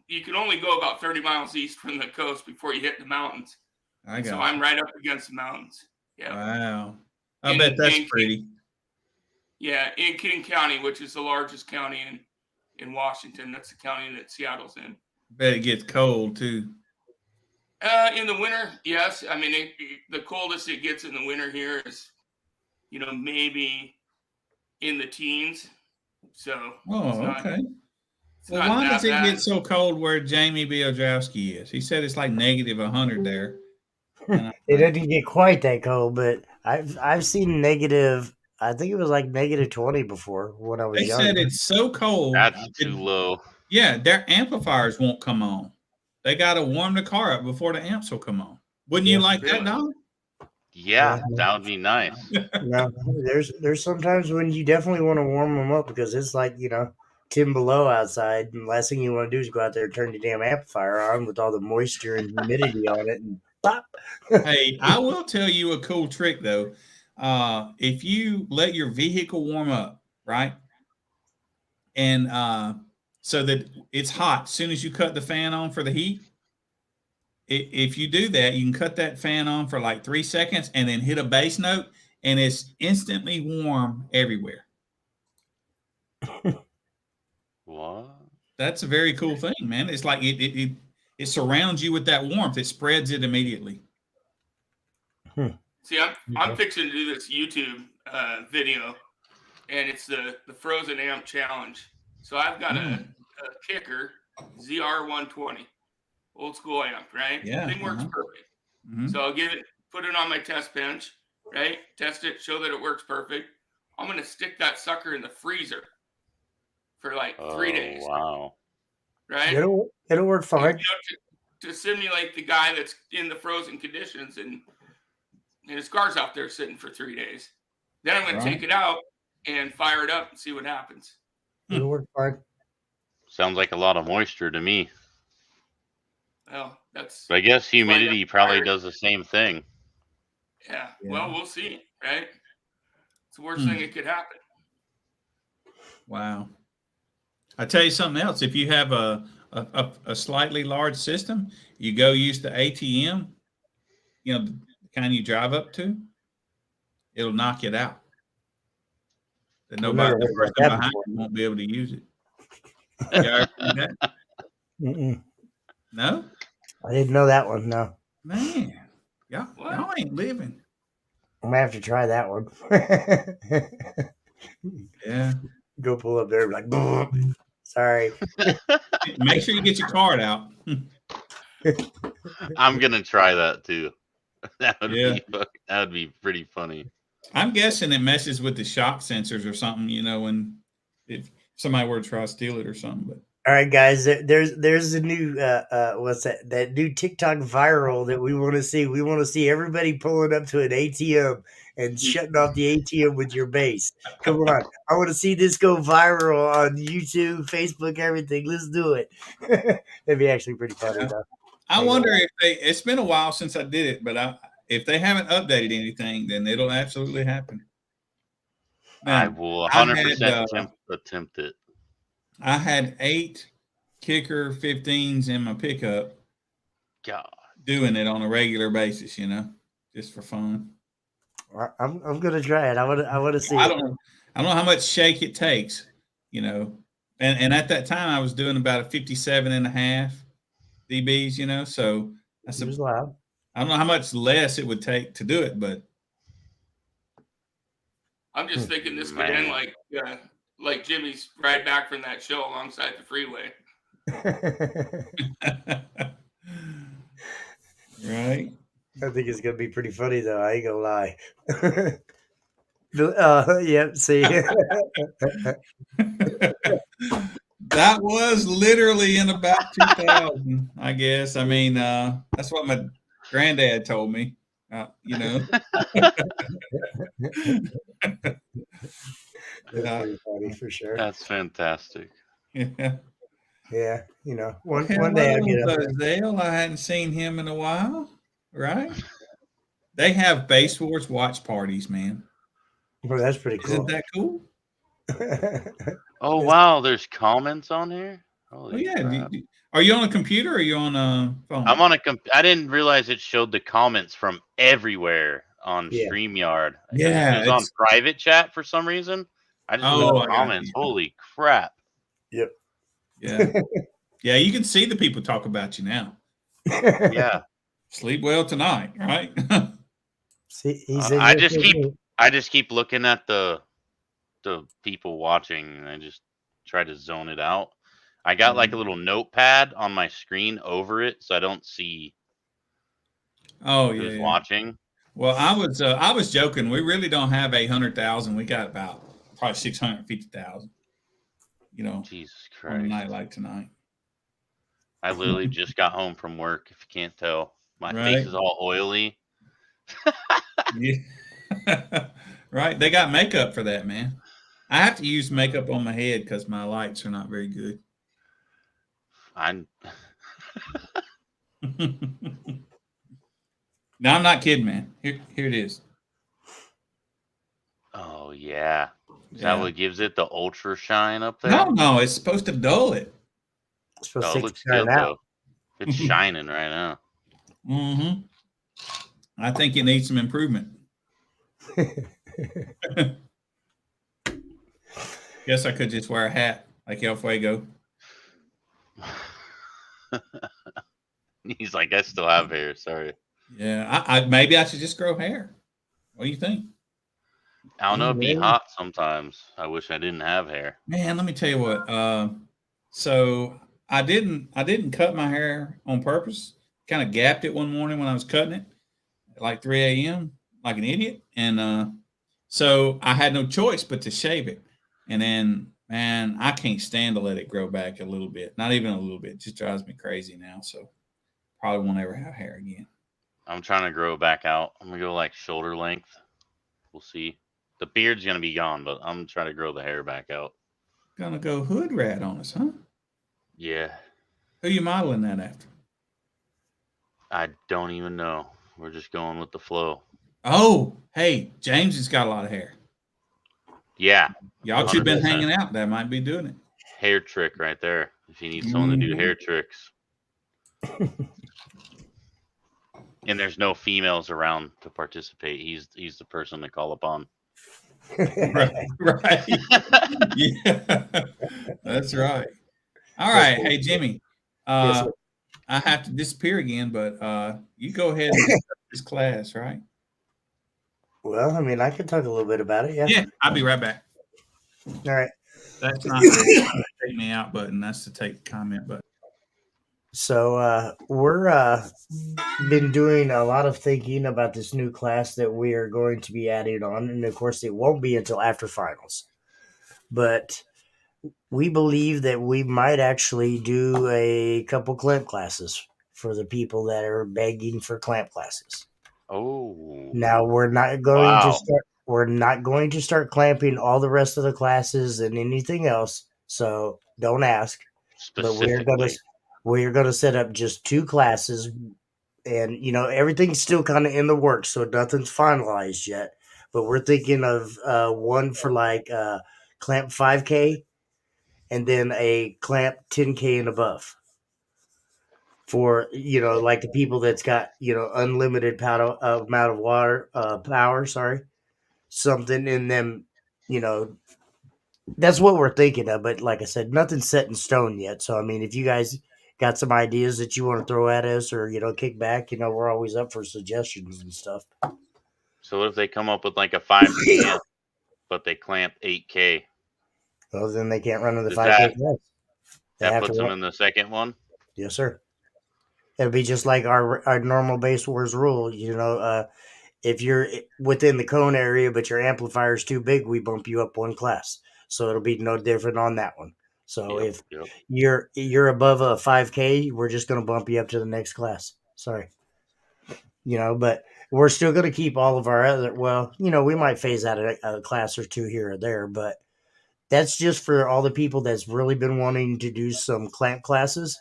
You can only go about 30 miles east from the coast before you hit the mountains. I got So you. I'm right up against the mountains. Yeah. Wow. I In- bet that's in- pretty. Yeah, in King County, which is the largest county in Washington. That's the county that Seattle's in. Bet it gets cold too. In the winter, yes. I mean, the coldest it gets in the winter here is, maybe in the teens. So Oh, it's not, okay. it's Well, not why that does it bad. get so cold where Jamie Bielowski is? He said it's like negative 100 there. And I'm It like, didn't get quite that cold, but I've seen negative. I think it was like negative 20 before when I was they young. said it's so cold. That's too low. Yeah, their amplifiers won't come on. they got to warm the car up before the amps will come on. Wouldn't you like that, Don? Yeah, that would be nice. No, there's sometimes when you definitely want to warm them up because it's like 10 below outside, and the last thing you want to do is go out there and turn the damn amplifier on with all the moisture and humidity on it, and pop. Hey, I will tell you a cool trick though. If you let your vehicle warm up, right, and so that it's hot as soon as you cut the fan on for the heat. If you do that, you can cut that fan on for like 3 seconds and then hit a bass note, and it's instantly warm everywhere. What? That's a very cool thing, man. It's like it surrounds you with that warmth. It spreads it immediately. See, I'm fixing to do this YouTube video, and it's the Frozen Amp Challenge. So I've got a kicker ZR120, old school amp, right? Yeah, Thing works perfect. Mhm. So I'll put it on my test bench, right? Test it, show that it works perfect. I'm gonna stick that sucker in the freezer for like 3 days, Wow. right? It'll work fine. To simulate the guy that's in the frozen conditions, and his car's out there sitting for 3 days. Then I'm going to take it out and fire it up and see what happens. It'll work fine. Sounds like a lot of moisture to me. Well, that's. But I guess humidity probably does the same thing. Yeah. Well, we'll see, right? It's the worst thing that could happen. Wow. I tell you something else. If you have a slightly large system, you go use the ATM, the kind you drive up to, it'll knock it out. That nobody, the person behind you won't be able to use it. You ever seen that? Mm-mm. No? I didn't know that one. No. Man, y'all ain't living. I'm gonna have to try that one. Yeah. Go pull up there and be like, sorry. Make sure you get your card out. I'm gonna try that too. That would be pretty funny. I'm guessing it messes with the shock sensors or something, when if somebody were to try to steal it or something. But all right, guys, there's a new what's that new TikTok viral that we want to see. We want to see everybody pulling up to an ATM and shutting off the ATM with your bass. Come on, I want to see this go viral on YouTube, Facebook, everything. Let's do it. That'd be actually pretty funny, though. I wonder if it's been a while since I did it, but if they haven't updated anything, then it'll absolutely happen. Now, I will 100% attempt it. I had 8 kicker 15s in my pickup. God, doing it on a regular basis, just for fun. I'm gonna try it. I want to see. I don't know how much shake it takes, and at that time I was doing about a 57.5 dBs, so that's loud. I don't know how much less it would take to do it, but I'm just thinking this could end like Jimmy's ride back from that show alongside the freeway. Right. I think it's gonna be pretty funny though. I ain't gonna lie. Yep. See. That was literally in about 2000, I guess. I mean, that's what my granddad told me. That's pretty funny for sure. That's fantastic. Yeah. Yeah, one day I'll get up there. Zale, I hadn't seen him in a while, right? They have Bass Wars watch parties, man. Well, that's pretty cool. Isn't that cool? Oh wow, there's comments on here. Holy crap. Are you on a computer or are you on a phone? I'm on a I didn't realize it showed the comments from everywhere on StreamYard. Yeah, it was on private chat for some reason. I just read the comments. Holy crap. Yep. Yeah. Yeah, you can see the people talk about you now. Yeah. Sleep well tonight, right? See, I just keep looking at the people watching, and I just try to zone it out. I got like a little notepad on my screen over it, so I don't see who's watching. Well, I was joking. We really don't have 800,000. We got about probably 650,000. Jesus Christ. On a night like tonight. I literally just got home from work. If you can't tell, my face Right. is all oily. Yeah. Right. They got makeup for that, man. I have to use makeup on my head because my lights are not very good. I'm No, I'm not kidding, man. Here it is. Oh yeah. Is that Yeah. what gives it the ultra shine up No, there? no, it's supposed to dull it. It's supposed Oh, to it take looks the shine good out. though. It's shining right now. Mm-hmm. I think it needs some improvement. Guess I could just wear a hat like El Fuego. He's like, I still have hair. Sorry. Yeah, maybe I should just grow hair. What do you think? I don't know. It'd be Yeah. hot sometimes. I wish I didn't have hair. Man, let me tell you what. So I didn't cut my hair on purpose. Kind of gapped it one morning when I was cutting it at like 3 a.m. like an idiot, and so I had no choice but to shave it. And then, man, I can't stand to let it grow back a little bit. Not even a little bit. It just drives me crazy now. So probably won't ever have hair again. I'm trying to grow it back out. I'm gonna go like shoulder length. We'll see. The beard's gonna be gone, but I'm trying to grow the hair back out. Gonna go hood rat on us, huh? Yeah. Who you modeling that after? I don't even know. We're just going with the flow. Oh, hey, James has got a lot of hair. Yeah. Y'all two been 100%. hanging out. That might be doing it. Hair trick right there. If you need someone to do Mhm. hair tricks. And there's no females around to participate. He's the person to call upon. Right, right. Yeah, that's right. All right, hey Jimmy. Yes, Uh, sir. I have to disappear again, but you go ahead and start this class, right? Well, I mean, I could talk a little bit about it. Yeah. Yeah, I'll be right back. All right. That's not the take me out button. That's the take comment button. So we're been doing a lot of thinking about this new class that we are going to be adding on, and of course, it won't be until after finals. But we believe that we might actually do a couple clamp classes for the people that are begging for clamp classes. Oh. Now we're not going to Wow. start. We're not going to start clamping all the rest of the classes and anything else. So don't ask. But Specifically. we're gonna set up just two classes, and everything's still kind of in the works, so nothing's finalized yet. But we're thinking of one for like clamp 5K, and then a clamp 10K and above for like the people that's got unlimited amount of water power. Sorry, something in them. You know, that's what we're thinking of. But like I said, nothing's set in stone yet. So I mean, if you guys got some ideas that you want to throw at us or kick back, we're always up for suggestions and stuff. So what if they come up with like a 5K but they clamp 8K? Well, then they can't run in the Does 5K that class. They that have to puts them run. in the second one? Yes, sir. It'll be just like our normal base wars rule. If you're within the cone area, but your amplifier is too big, we bump you up one class. So it'll be no different on that one. So Yep. if Yep. you're above a 5K, we're just going to bump you up to the next class. Sorry. But we're still going to keep all of our other. Well, we might phase out a class or two here or there, but that's just for all the people that's really been wanting to do some clamp classes.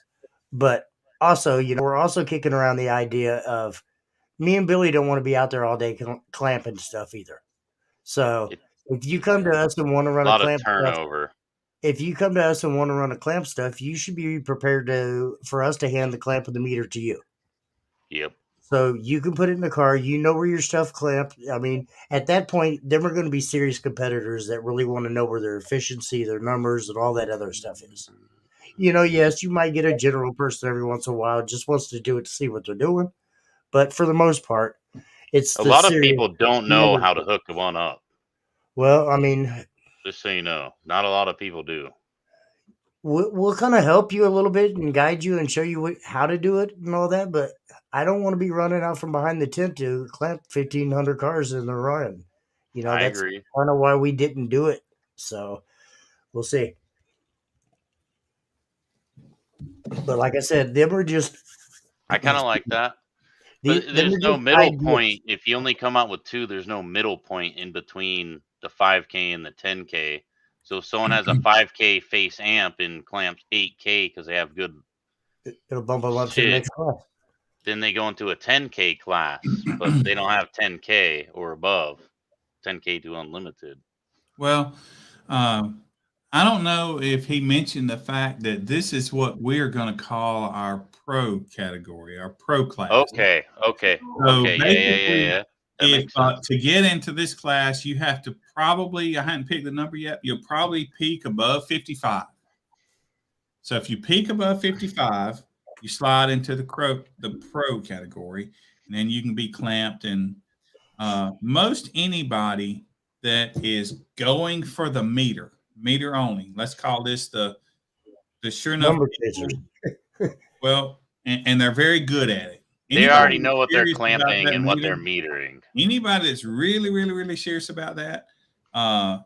But also, we're also kicking around the idea of me and Billy don't want to be out there all day clamping stuff either. So It, if you come to yeah. us and want to A run a lot of clamp stuff, turnover. if you come to us and want to run a clamp stuff, you should be prepared for us to hand the clamp of the meter to you. Yep. So you can put it in the car. You know where your stuff clamped. I mean, at that point, then we're going to be serious competitors that really want to know where their efficiency, their numbers, and all that other stuff is. Yes, you might get a general person every once in a while just wants to do it to see what they're doing. But for the most part, it's A the lot of serious people don't know number. how to hook one up. Well, I mean, Just so you know, not a lot of people do. we'll kind of help you a little bit and guide you and show you how to do it and all that. But I don't want to be running out from behind the tent to clamp 1,500 cars in the run. I That's agree. kind of why we didn't do it. So we'll see. But like I said, them are just I kind of like that. But them there's are no just middle ideas. point. If you only come out with 2, there's no middle point in between the 5K and the 10K. So if someone has a 5K face amp and clamps 8K because they have good It'll bump them up to the shit, next class. then they go into a 10K class, but they don't have 10K or above, 10K to unlimited. Well, I don't know if he mentioned the fact that this is what we're going to call our pro category, our pro class. Okay. So Yeah. That if makes sense. to get into this class, you have to probably, I hadn't picked the number yet, you'll probably peak above 55. So if you peak above 55, you slide into the pro category, and then you can be clamped. And most anybody that is going for the meter only, let's call this the sure enough Number chasers. well, and they're very good at it. They Anybody already that's know what they're serious about clamping that and what they're meter, metering. anybody that's really, really, really serious about that,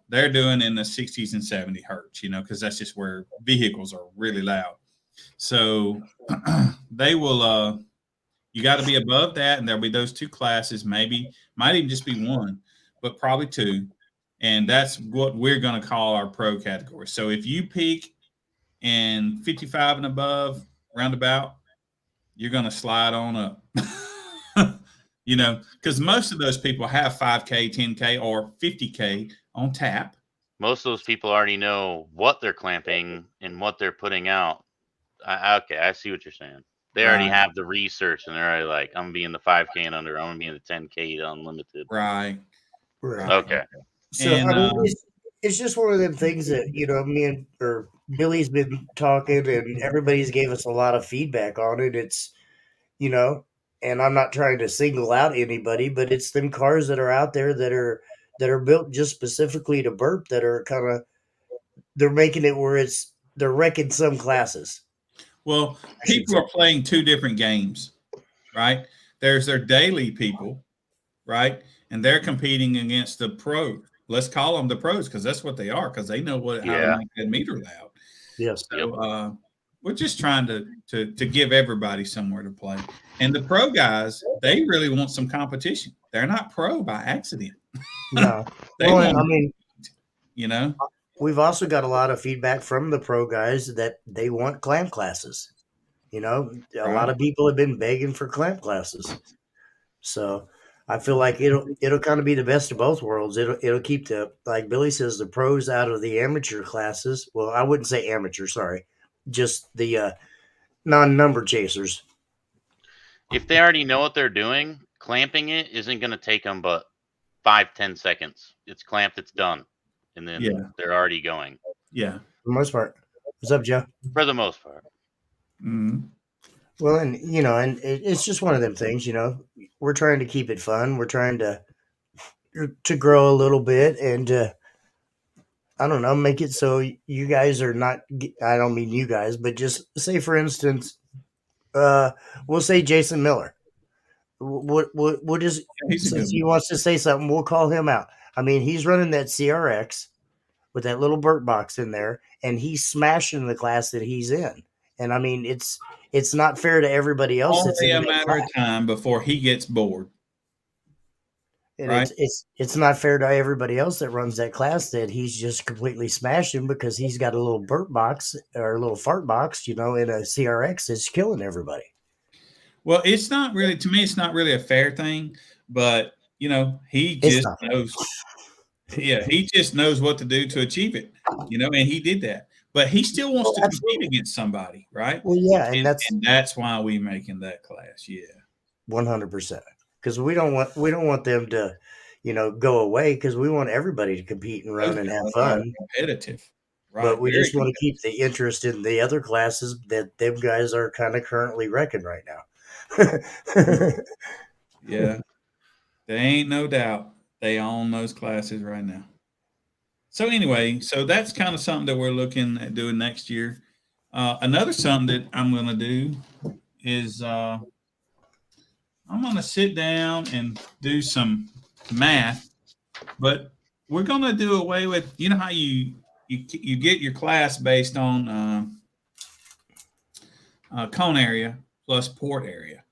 they're doing in the 60s and 70 hertz, because that's just where vehicles are really loud. So they will, you got to be above that, and there'll be those 2 classes, maybe, might even just be 1, but probably 2. And that's what we're going to call our pro category. So if you peak in 55 and above, roundabout, you're going to slide on up. Because most of those people have 5K, 10K, or 50K on tap. Most of those people already know what they're clamping and what they're putting out. Okay, I see what you're saying. They already Right. have the research, and they're already like, I'm going to be in the 5K and under. I'm going to be in the 10K to unlimited. Right. Okay. So And, I mean, it's just one of them things that me and or Billy's been talking, and everybody's gave us a lot of feedback on it. It's and I'm not trying to single out anybody, but it's them cars that are out there that are built just specifically to burp, that are kind of they're making it where they're wrecking some classes. Well, people are playing 2 different games, right? There's their daily people, right? And they're competing against the pro. Let's call them the pros, because that's what they are, because they know how to make that meter loud. Yes. So we're just trying to give everybody somewhere to play. And the pro guys, they really want some competition. They're not pro by accident. No. We've also got a lot of feedback from the pro guys that they want clamp classes. A lot of people have been begging for clamp classes. So I feel like it'll kind of be the best of both worlds. It'll keep like Billy says, the pros out of the amateur classes. Well, I wouldn't say amateur, sorry. Just the non-number chasers. If they already know what they're doing, clamping it isn't going to take them but 5-10 seconds. It's clamped, it's done. And then they're already going. Yeah. For the most part. What's up, Joe? For the most part. Mm-hmm. Well, and it's just one of them things. We're trying to keep it fun. We're trying to grow a little bit, and I don't know, make it so you guys are not. I don't mean you guys, but just say, for instance, we'll say Jason Miller. We'll just, since he wants to say something, we'll call him out. I mean, he's running that CRX with that little Burt box in there, and he's smashing the class that he's in. And I mean, it's not fair to everybody else. Only a matter of time before he gets bored. And right? It's not fair to everybody else that runs that class that he's just completely smashing because he's got a little Burt box or a little fart box, in a CRX that's killing everybody. Well, it's not really, to me, it's not really a fair thing, but he just knows. Yeah, he just knows what to do to achieve it, and he did that. But he still wants to compete against somebody, right? Well, yeah, and that's why we're making that class. Yeah, 100%. Because we don't want them to, go away. Because we want everybody to compete and run and have fun. Competitive, right? But we just want to keep the interest in the other classes that them guys are kind of currently wrecking right now. Yeah, there ain't no doubt they own those classes right now. So anyway, so that's kind of something that we're looking at doing next year. Another something that I'm going to do is I'm going to sit down and do some math, but we're going to do away with, how you get your class based on cone area plus port area.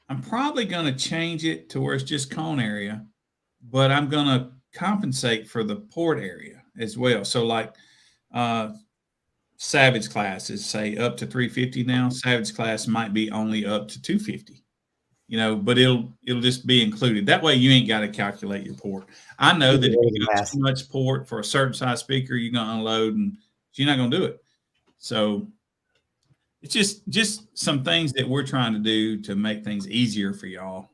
I'm probably going to change it to where it's just cone area, but I'm going to compensate for the port area as well. So, like uh, Savage class is say up to 350 now. Savage class might be only up to 250. But it'll just be included. That way, you ain't got to calculate your port. I know that if you got too much port for a certain size speaker, you're gonna unload, and you're not gonna do it. So it's just some things that we're trying to do to make things easier for y'all,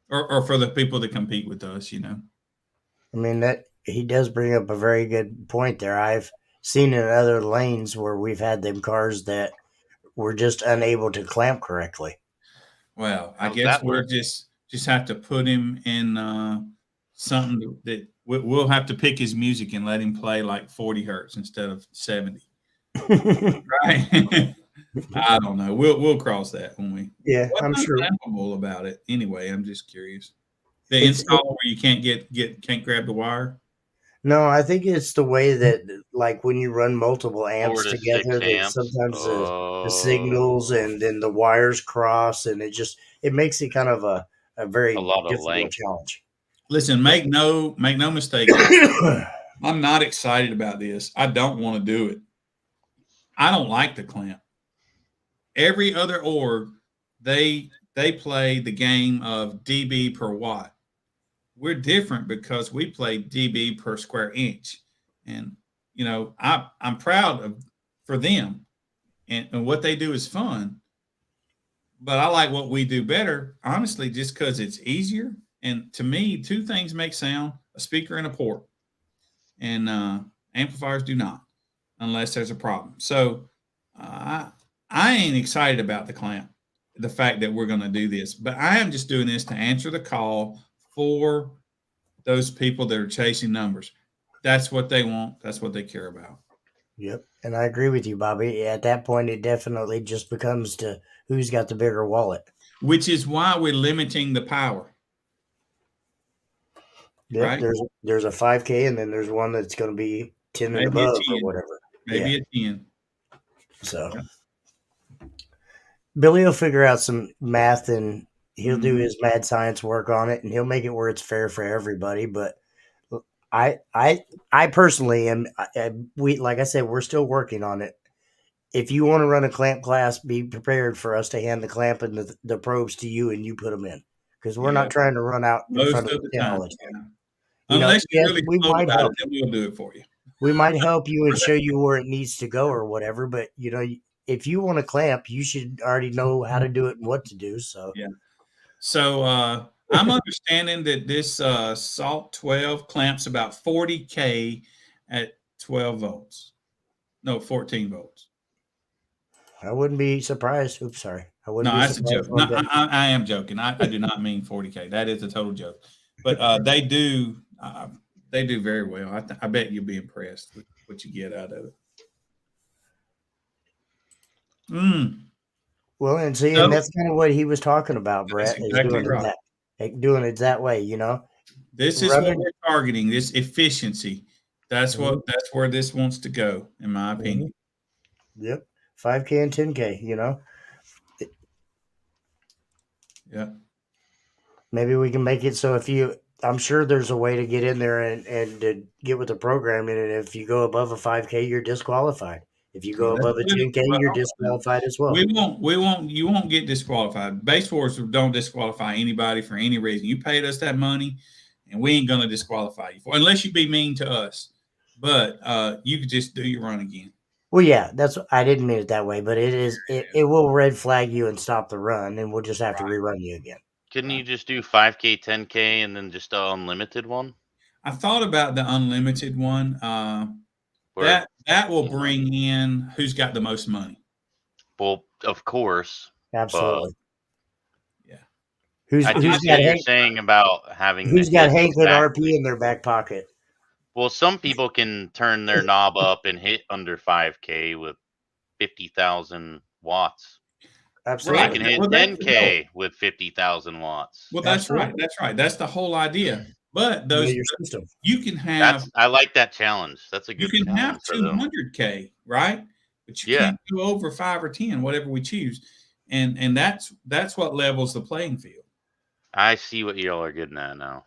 or for the people that compete with us. I mean, that he does bring up a very good point there. I've seen in other lanes where we've had them cars that were just unable to clamp correctly. Well, I How's guess that we're work? just have to put him in something that we'll have to pick his music and let him play like 40 hertz instead of 70. Right? I don't know. We'll cross that when we. Yeah, What's I'm sure. unflammable about it anyway? I'm just curious. The It's install where you can't can't grab the wire. No, I think it's the way that, like, when you run multiple 4 amps to together, 6 that amps. sometimes the Oh, signals and then the wires cross, and it makes it kind of a a very lot of difficult length. challenge. Listen, make no mistake. I'm not excited about this. I don't want to do it. I don't like the clamp. Every other org, they play the game of dB per watt. We're different because we play dB per square inch, and I'm proud of for them, and what they do is fun. But I like what we do better, honestly, just because it's easier. And to me, two things make sound: a speaker and a port, and amplifiers do not, unless there's a problem. So I ain't excited about the clamp, the fact that we're going to do this, but I am just doing this to answer the call for those people that are chasing numbers. That's what they want. That's what they care about. Yep, and I agree with you, Bobby. At that point, it definitely just becomes to who's got the bigger wallet. Which is why we're limiting the power. Yep, Right? there's a 5K, and then there's one that's going to be 10 and Maybe a above or 10. whatever. Maybe Yeah. a 10. So Yeah. Billy will figure out some math, and he'll do Mhm. his mad science work on it, and he'll make it where it's fair for everybody. But I personally am. We, like I said, we're still working on it. If you want to run a clamp class, be prepared for us to hand the clamp and the probes to you, and you put them in, because we're Yeah. not trying to run out in front Most of of the the time. all the time. Yeah. Unless you're Yes, really we slow might about it, help. then we'll do it for you. We might help you and show you where it needs to go or whatever. But if you want to clamp, you should already know how to do it and what to do. So Yeah. So I'm understanding that this Salt 12 clamps about 40K at 12 volts. No, 14 volts. I wouldn't be surprised. Oops, sorry. I wouldn't No, be that's a surprised joke. No, one bit. I am joking. I do not mean 40K. That is a total joke. But they do very well. I bet you'll be impressed with what you get out of it. Well, and see, So and that's kind of what he was talking about, that's Brett, is exactly right. doing it that way. This is what we're targeting. This efficiency. That's that's where this wants to go, in my opinion. Yep, 5K and 10K. Yeah. Maybe we can make it so I'm sure there's a way to get in there and to get with the programming. And if you go above a 5K, you're disqualified. If you go Yeah, above a 10K, you're disqualified as well. You won't get disqualified. Base Force don't disqualify anybody for any reason. You paid us that money, and we ain't gonna disqualify you unless you be mean to us. But you could just do your run again. Well, yeah, I didn't mean it that way, but it will red flag you and stop the run, and we'll just have to rerun you again. Couldn't you just do 5K, 10K, and then just an unlimited one? I thought about the unlimited one. That will bring in who's got the most money. Well, of course. Absolutely. Yeah. I do see what you're saying about having who's got Hank and RP in their back pocket. Well, some people can turn their knob up and hit under 5K with 50,000 watts. Absolutely. I can hit 10K with 50,000 watts. Well, that's right. That's right. That's the whole idea. But you can have. I like that challenge. That's a good challenge. You can have 200K, right? but you Yeah. can't go over 5 or 10, whatever we choose. And that's what levels the playing field. I see what y'all are getting at now.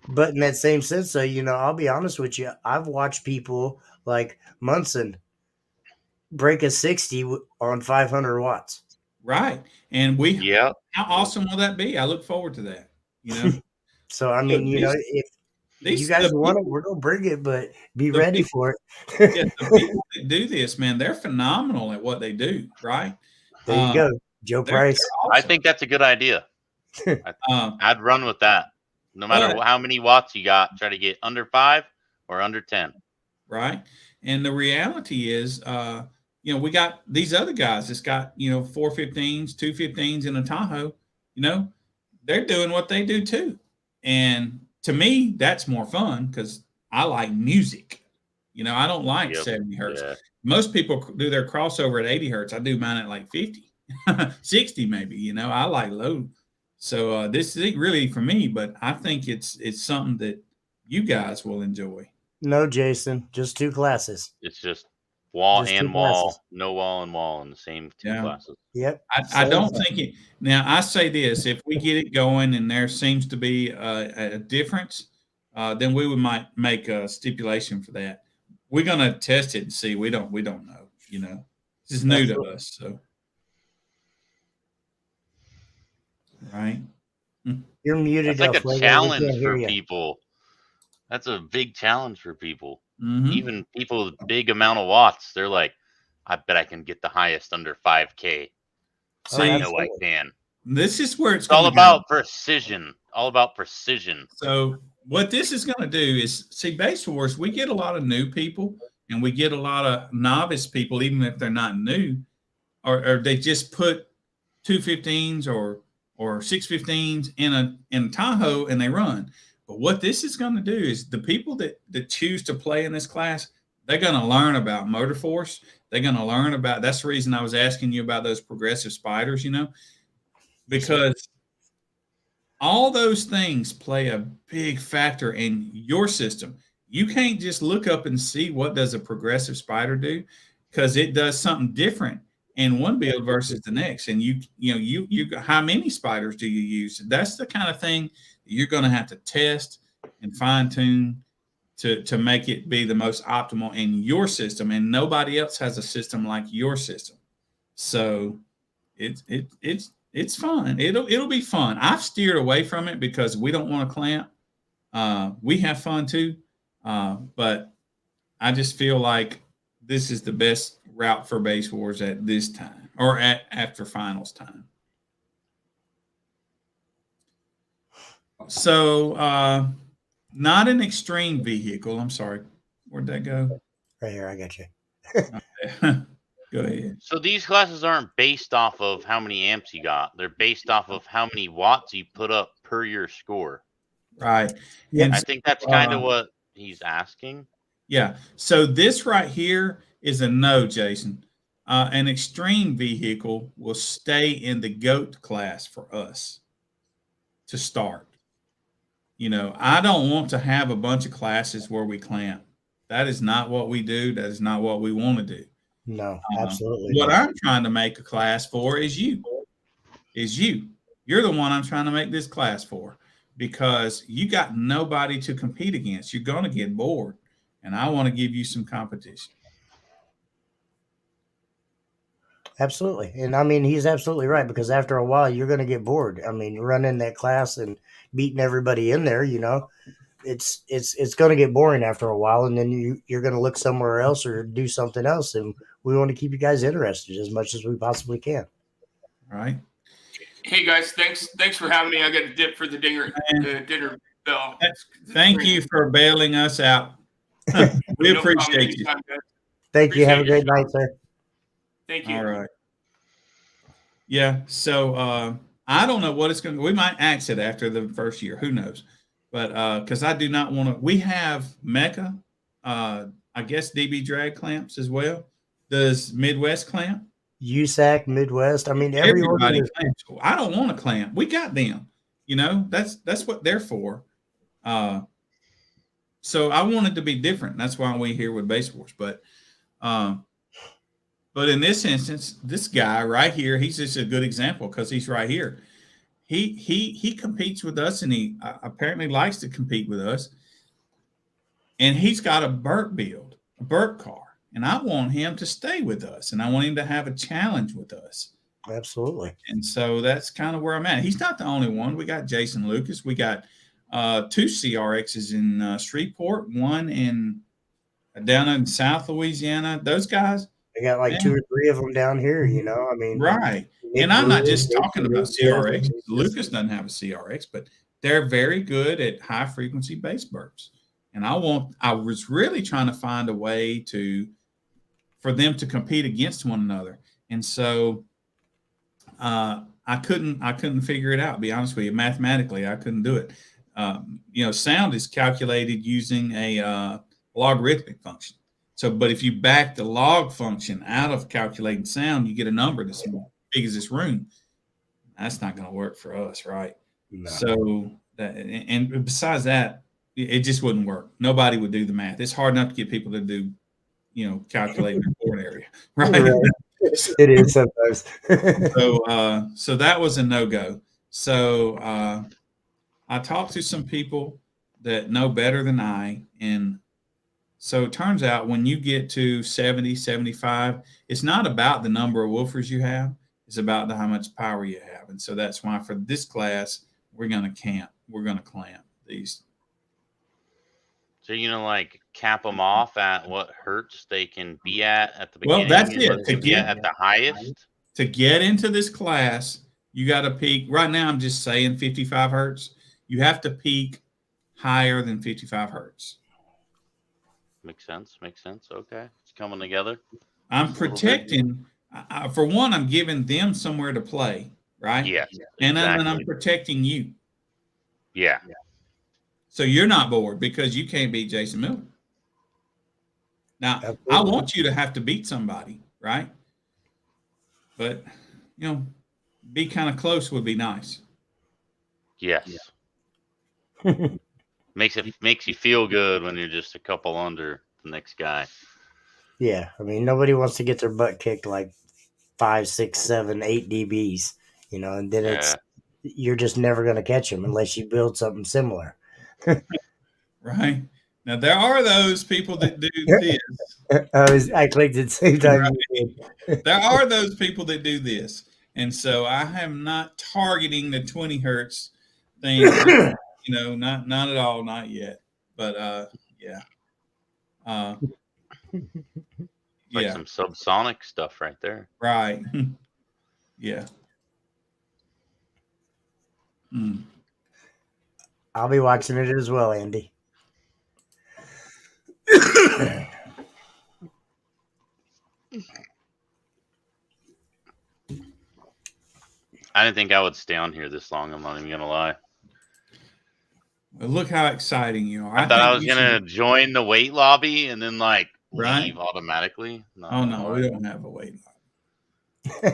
But in that same sense, though, I'll be honest with you. I've watched people like Munson break a 60 on 500 watts. Right. And Yeah. how awesome will that be? I look forward to that. So, I mean, Look, if you these guys the want it, people, we're going to bring it, but be the ready people, for yeah, it. the people that do this, man, they're phenomenal at what they do. Right. There you go. Joe They're Price. awesome. I think that's a good idea. I'd run with that. No matter But- how many watts you got, try to get under 5 or under 10. right. And the reality is, we got these other guys that's got, 415s, 215s in a Tahoe, they're doing what they do too. And to me, that's more fun because I like music. I don't like 70 hertz. Yeah. Most people do their crossover at 80 hertz. I do mine at like 50, 60 maybe, I like low. So this is really for me, but I think it's something that you guys will enjoy. No, Jason, just 2 classes. It's just wall Just 2 and wall, classes. no wall and wall in the same 2 Yeah. classes. Yep. I don't think it. Now, I say this: if we get it going and there seems to be a difference, then we might make a stipulation for that. We're gonna test it and see. We don't know. This is new to us. So, right? You're muted. That's like a Fuego. We challenge can't hear for you. people. That's a big challenge for people. Mhm. Even people with big amount of watts, they're like, I bet I can get the highest under 5K. See, I know I can. this is where it's It's all gonna about go. precision. All about precision. So what this is going to do is see Base Wars. We get a lot of new people and we get a lot of novice people, even if they're not new, or they just put 215s or 615s in a Tahoe and they run. But what this is going to do is the people that choose to play in this class, they're going to learn about motor force. They're going to learn about. That's the reason I was asking you about those progressive spiders. Because all those things play a big factor in your system. You can't just look up and see what does a progressive spider do, because it does something different in one build versus the next. And you how many spiders do you use? That's the kind of thing you're going to have to test and fine tune to make it be the most optimal in your system. And nobody else has a system like your system. So it's fun. It'll be fun. I've steered away from it because we don't want to clamp. We have fun too, but I just feel like this is the best route for Base Wars at this time or after finals time. So not an extreme vehicle. I'm sorry. Where'd that go? Right here, I got you. Go ahead. So these classes aren't based off of how many amps you got. They're based off of how many watts you put up per your score. Right. Yeah, And I think that's kind of what he's asking. Yeah. So this right here is a no, Jason. An extreme vehicle will stay in the GOAT class for us to start. I don't want to have a bunch of classes where we clamp. That is not what we do. That is not what we want to do. No, absolutely. What not. I'm trying to make a class for is you. You're the one I'm trying to make this class for, because you got nobody to compete against. You're going to get bored, and I want to give you some competition. Absolutely. And I mean, he's absolutely right, because after a while, you're going to get bored. I mean, running that class and beating everybody in there, it's going to get boring after a while. And then you're going to look somewhere else or do something else. And we want to keep you guys interested as much as we possibly can. Right. Hey guys, thanks for having me. I got a dip for the dinner bell. Thank you for bailing us out. We No problem. appreciate you. Anytime, guys. Thank you. Have a Appreciate great night, sir. Thank you. All right. Yeah. So I don't know what it's going to. We might axe it after the first year. Who knows? But because I do not want to. We have Mecca. I guess DB drag clamps as well. Does Midwest clamp? USAC, Midwest. I mean, Everybody clamps. I don't want to clamp. We got them. That's what they're for. So I wanted to be different. That's why we're here with Base Wars. But But in this instance, this guy right here, he's just a good example because he's right here. He competes with us, and he apparently likes to compete with us. And he's got a Burt build, a Burt car, and I want him to stay with us, and I want him to have a challenge with us. Absolutely. And so that's kind of where I'm at. He's not the only one. We got Jason Lucas. We got 2 CRXs in Shreveport, one in down in South Louisiana. Those guys, I got like man, 2 or 3 of them down here. I mean, right. Nick And I'm not Brewer, just talking Nick about Brewer, CRX. Lucas doesn't have a CRX, but they're very good at high frequency bass burps. And I was really trying to find a way for them to compete against one another. And so I couldn't figure it out, to be honest with you. Mathematically, I couldn't do it. Sound is calculated using a logarithmic function. So, but if you back the log function out of calculating sound, you get a number that's as big as this room. That's not going to work for us, right? No. So, and besides that, it just wouldn't work. Nobody would do the math. It's hard enough to get people to do, calculating their chord area, right? It is sometimes. So that was a no-go. So I talked to some people that know better than I, and so it turns out when you get to 70, 75, it's not about the number of woofers you have. It's about how much power you have. And so that's why for this class, we're going to clamp these. So, like cap them off at what hertz they can be at the beginning. Well, that's and it. what they can be at the highest. To get into this class, you got to peak. Right now, I'm just saying 55 hertz. You have to peak higher than 55 hertz. Makes sense. Okay. It's coming together. I'm protecting, for one, I'm giving them somewhere to play, right? Yes. And exactly. then I'm protecting you. Yeah. So you're not bored because you can't beat Jason Miller. Now, absolutely. I want you to have to beat somebody, right? But, be kind of close would be nice. Yes. Yeah. Makes you feel good when you're just a couple under the next guy. Yeah, I mean, nobody wants to get their butt kicked like 5, 6, 7, 8 dBs, and then you're just never going to catch them unless you build something similar. Right. Now there are those people that do this. I clicked at the same time. Right. There are those people that do this, and so I am not targeting the 20 hertz thing. Not at all, not yet. But yeah. Like some subsonic stuff right there. Right. Yeah. Mm. I'll be watching it as well, Andy. I didn't think I would stay on here this long. I'm not even going to lie. Well, look how exciting you are. I thought I was going to join the weight lobby and then leave automatically. No, we don't have a weight lobby.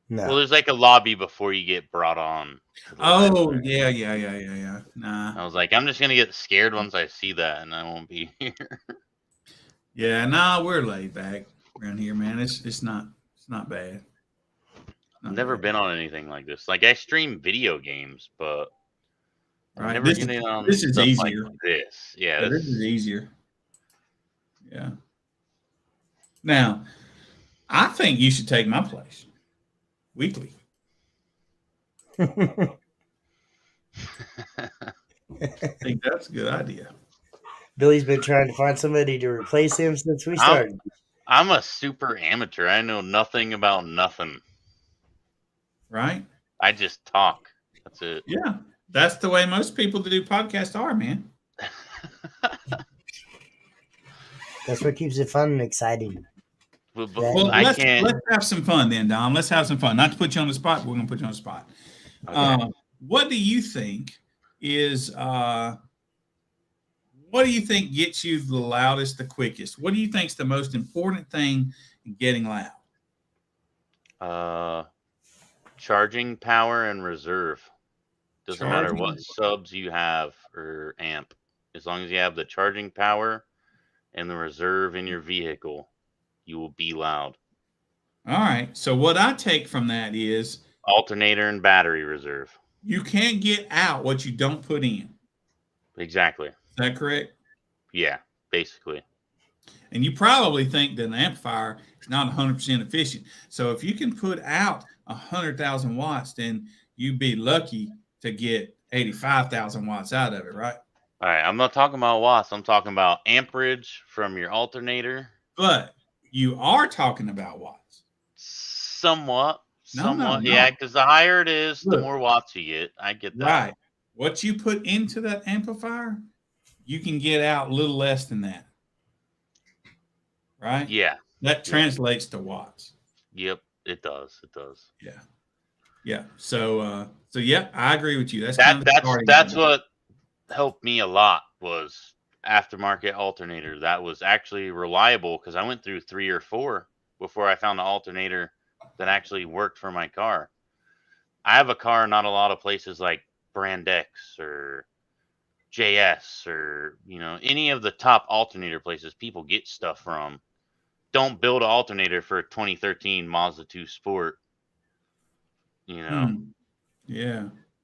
No. Well, there's a lobby before you get brought on. Oh, yeah. Nah. I was like, I'm just going to get scared once I see that and I won't be here. Yeah, nah, we're laid back around here, man. It's not bad. I've never been on anything like this. I stream video games, but right. I've never been on this is stuff easier. Like this. Yeah, this is easier. Yeah. Now, I think you should take my place weekly. I think that's a good idea. Billy's been trying to find somebody to replace him since we started. I'm a super amateur. I know nothing about nothing. Right? I just talk. That's it. Yeah. That's the way most people that do podcasts are, man. That's what keeps it fun and exciting. Well, let's have some fun then, Dom. Let's have some fun. Not to put you on the spot, but we're going to put you on the spot. Okay. What do you think is what do you think gets you the loudest, the quickest? What do you think is the most important thing in getting loud? Charging power and reserve. Doesn't matter what subs you have or amp. As long as you have the charging power and the reserve in your vehicle, you will be loud. All right. So what I take from that is Alternator and battery reserve. you can't get out what you don't put in. Exactly. Is that correct? Yeah, basically. And you probably think that an amplifier is not 100% efficient. So if you can put out 100,000 watts, then you'd be lucky to get 85,000 watts out of it, right? All right, I'm not talking about watts. I'm talking about amperage from your alternator. But you are talking about watts. Somewhat. No, Somewhat. no. Yeah, because the higher it is, the Look. more watts you get. I get that. Right. What you put into that amplifier, you can get out a little less than that. Right? Yeah. That translates to watts. Yep, it does. It does. Yeah. Yeah. So yeah, I agree with you. That's That's what helped me a lot was aftermarket alternator. That was actually reliable because I went through 3 or 4 before I found an alternator that actually worked for my car. I have a car not a lot of places like Brand X or JS or any of the top alternator places people get stuff from. Don't build an alternator for a 2013 Mazda 2 Sport. Yeah.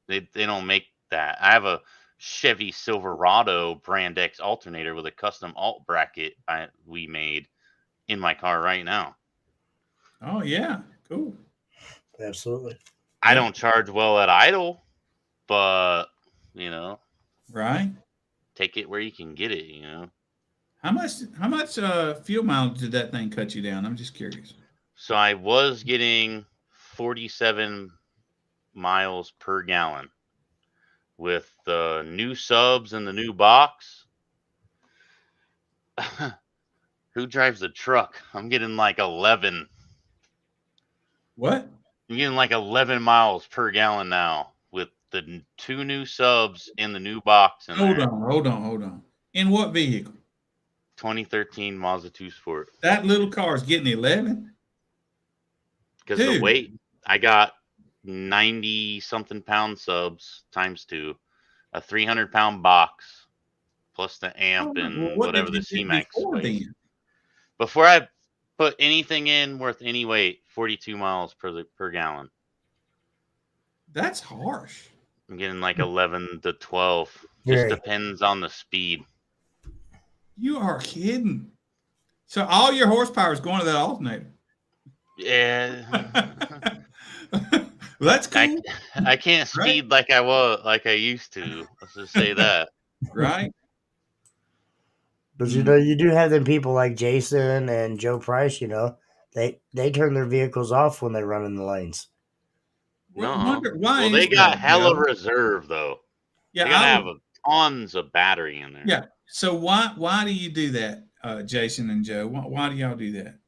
They don't make that. I have a Chevy Silverado Brand X alternator with a custom alt bracket we made in my car right now. Oh yeah, cool. Absolutely. I don't charge well at idle, but right. Take it where you can get it. How much fuel mileage did that thing cut you down? I'm just curious. So I was getting 47 miles per gallon with the new subs and the new box. Who drives the truck? I'm getting like 11. What? I'm getting like 11 miles per gallon now with the 2 new subs in the new box. Hold on. In what vehicle? 2013 Mazda 2 Sport. That little car is getting 11? Because the weight, I got 90-something pound subs times 2, a 300-pound box, plus the amp and whatever the C-Max weighs. Before I put anything in worth any weight, 42 miles per gallon. That's harsh. I'm getting like 11 to 12. Just depends on the speed. You are kidding. So all your horsepower is going to that alternator. Yeah. Well, that's cool. I can't speed like I used to. Let's just say that. Right. But you do have them people like Jason and Joe Price, they turn their vehicles off when they run in the lanes. No. Well, they got hella reserve though. Yeah, they gotta have tons of battery in there. Yeah. So why do you do that, Jason and Joe? Why do y'all do that?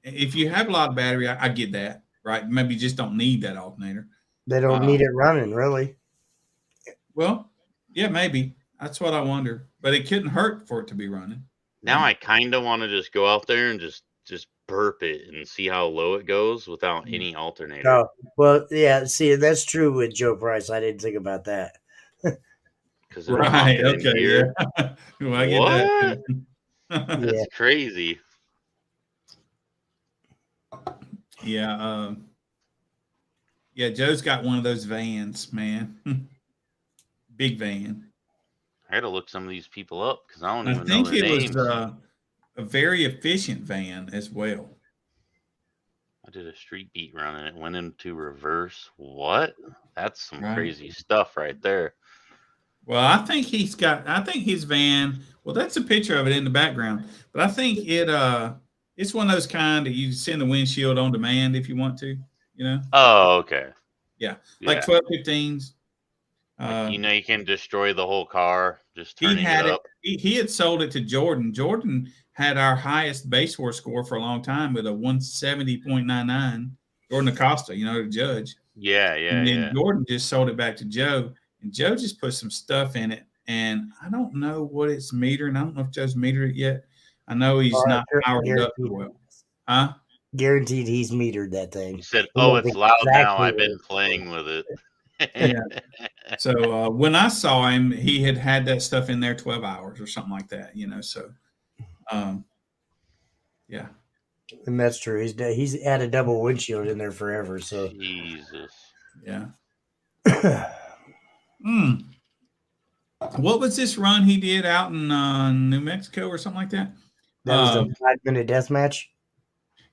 If you have a lot of battery, I get that, right? Maybe you just don't need that alternator. They don't need it running, really. Well, yeah, maybe. That's what I wonder. But it couldn't hurt for it to be running. Now I kind of want to just go out there and just burp it and see how low it goes without any alternator. Oh, well, yeah. See, that's true with Joe Price. I didn't think about that. Right. Okay. Yeah. Well, I get that. That's crazy. Yeah. Joe's got one of those vans, man. Big van. I had to look some of these people up because I don't even know their names. Was a very efficient van as well. I did a street beat run and it went into reverse. What? That's some crazy stuff right there. Well, I think his van, well, that's a picture of it in the background, but I think it's one of those kind that you send the windshield on demand if you want to, Oh, okay. Yeah. Like 1215s. You can destroy the whole car just turning it up. He had sold it to Jordan. Jordan had our highest base horse score for a long time with a 170.99. Jordan Acosta, the judge. Yeah. And then Jordan just sold it back to Joe. And Joe just put some stuff in it, and I don't know what it's metering. I don't know if Joe's metered it yet. I know he's not powered up well. Huh? Guaranteed he's metered that thing. He said, it's loud now. I've been playing with it. Yeah. So when I saw him, he had that stuff in there 12 hours or something like that, So, yeah. And that's true. He's had a double windshield in there forever. So Jesus. Yeah. that What was this run he did out in New Mexico or something like that? was a 5-minute death match.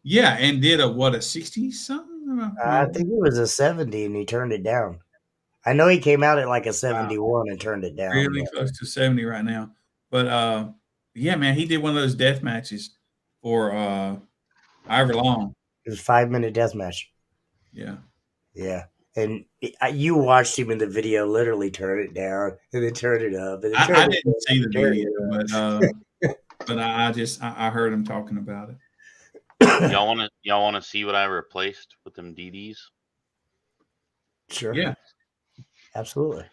Yeah, and did a 60 something? I think it was a 70, and he turned it down. I know he came out at like a 71 and turned it down. Really but- close to 70 right now. But yeah, man, he did one of those death matches for however long. It was a 5-minute death match. Yeah. Yeah. And you watched him in the video literally turn it down and then turn it up. And then turn I it didn't see the turn video, it up. but I heard him talking about it. Y'all wanna see what I replaced with them DDs? Sure. Yeah. Absolutely.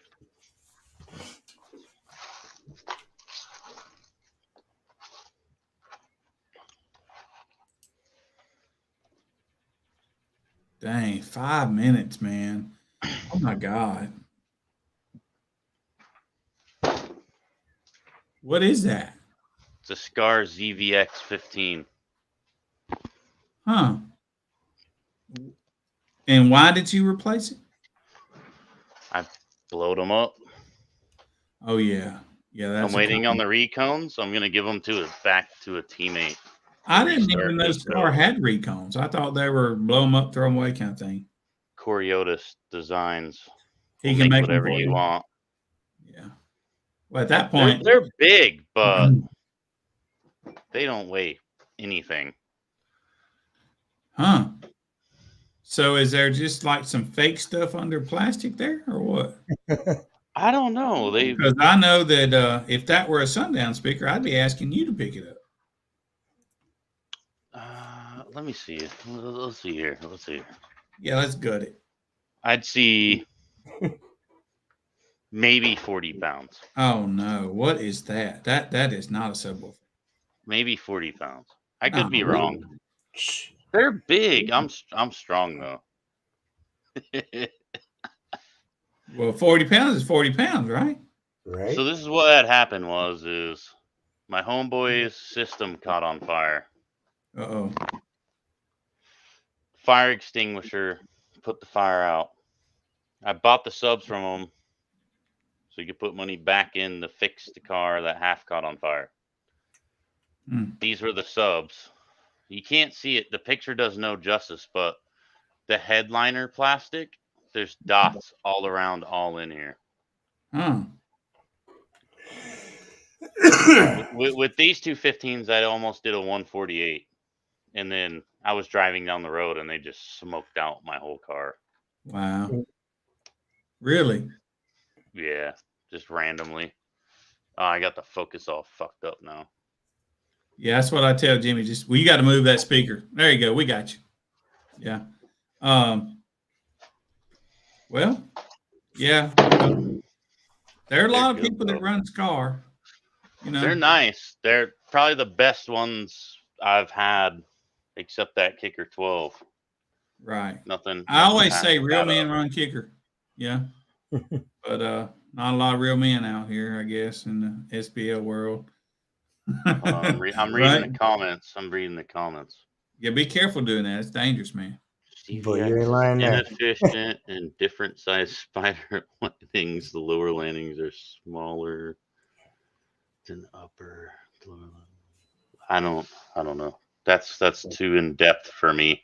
Dang, 5 minutes, man. Oh my God. What is that? It's a Scar ZVX 15. Huh. And why did you replace it? I blowed them up. Oh yeah. Yeah, that's I'm waiting on the recones. I'm gonna give them back to a teammate. I didn't restart even know this Scar build. had recones. I thought they were blow them up, throw them away kind of thing. Coriolis Designs. He Will can make them whatever for you want. Yeah. Well, at that They're, point, they're big, but they don't weigh anything. huh? So is there just like some fake stuff under plastic there, or what? I don't know. Because I know that if that were a sundown speaker, I'd be asking you to pick it up. Let me see. Let's see here. Yeah, let's gut it. I'd see maybe 40 pounds. Oh no, what is that? That is not a subwoofer. Maybe 40 pounds. I could No, be really? wrong. They're big. I'm strong though. Well, 40 pounds is 40 pounds, right? Right. So this is what had happened is my homeboy's system caught on fire. Uh-oh. Fire extinguisher put the fire out. I bought the subs from him so you could put money back in to fix the car that half caught on fire. These were the subs. You can't see it. The picture does no justice, but the headliner plastic, there's dots all around, all in here. Huh. With these two 15s, I almost did a 148. And then I was driving down the road and they just smoked out my whole car. Wow. Really? Yeah, just randomly. I got the focus all fucked up now. Yeah, that's what I tell Jimmy. Just you got to move that speaker. There you go. We got you. Yeah. Well, yeah. There are a lot of good, people that though. run Scar. You know, They're nice. They're probably the best ones I've had, except that Kicker 12. right. Nothing. I always past say real that men up. run kicker. Yeah. But not a lot of real men out here, I guess, in the SPL world. I'm reading Right? the comments. I'm reading the comments. Yeah, be careful doing that. It's dangerous, man. But you ain't lying there. Inefficient and different size spider landings. The lower landings are smaller than the upper. I don't know. That's too in depth for me.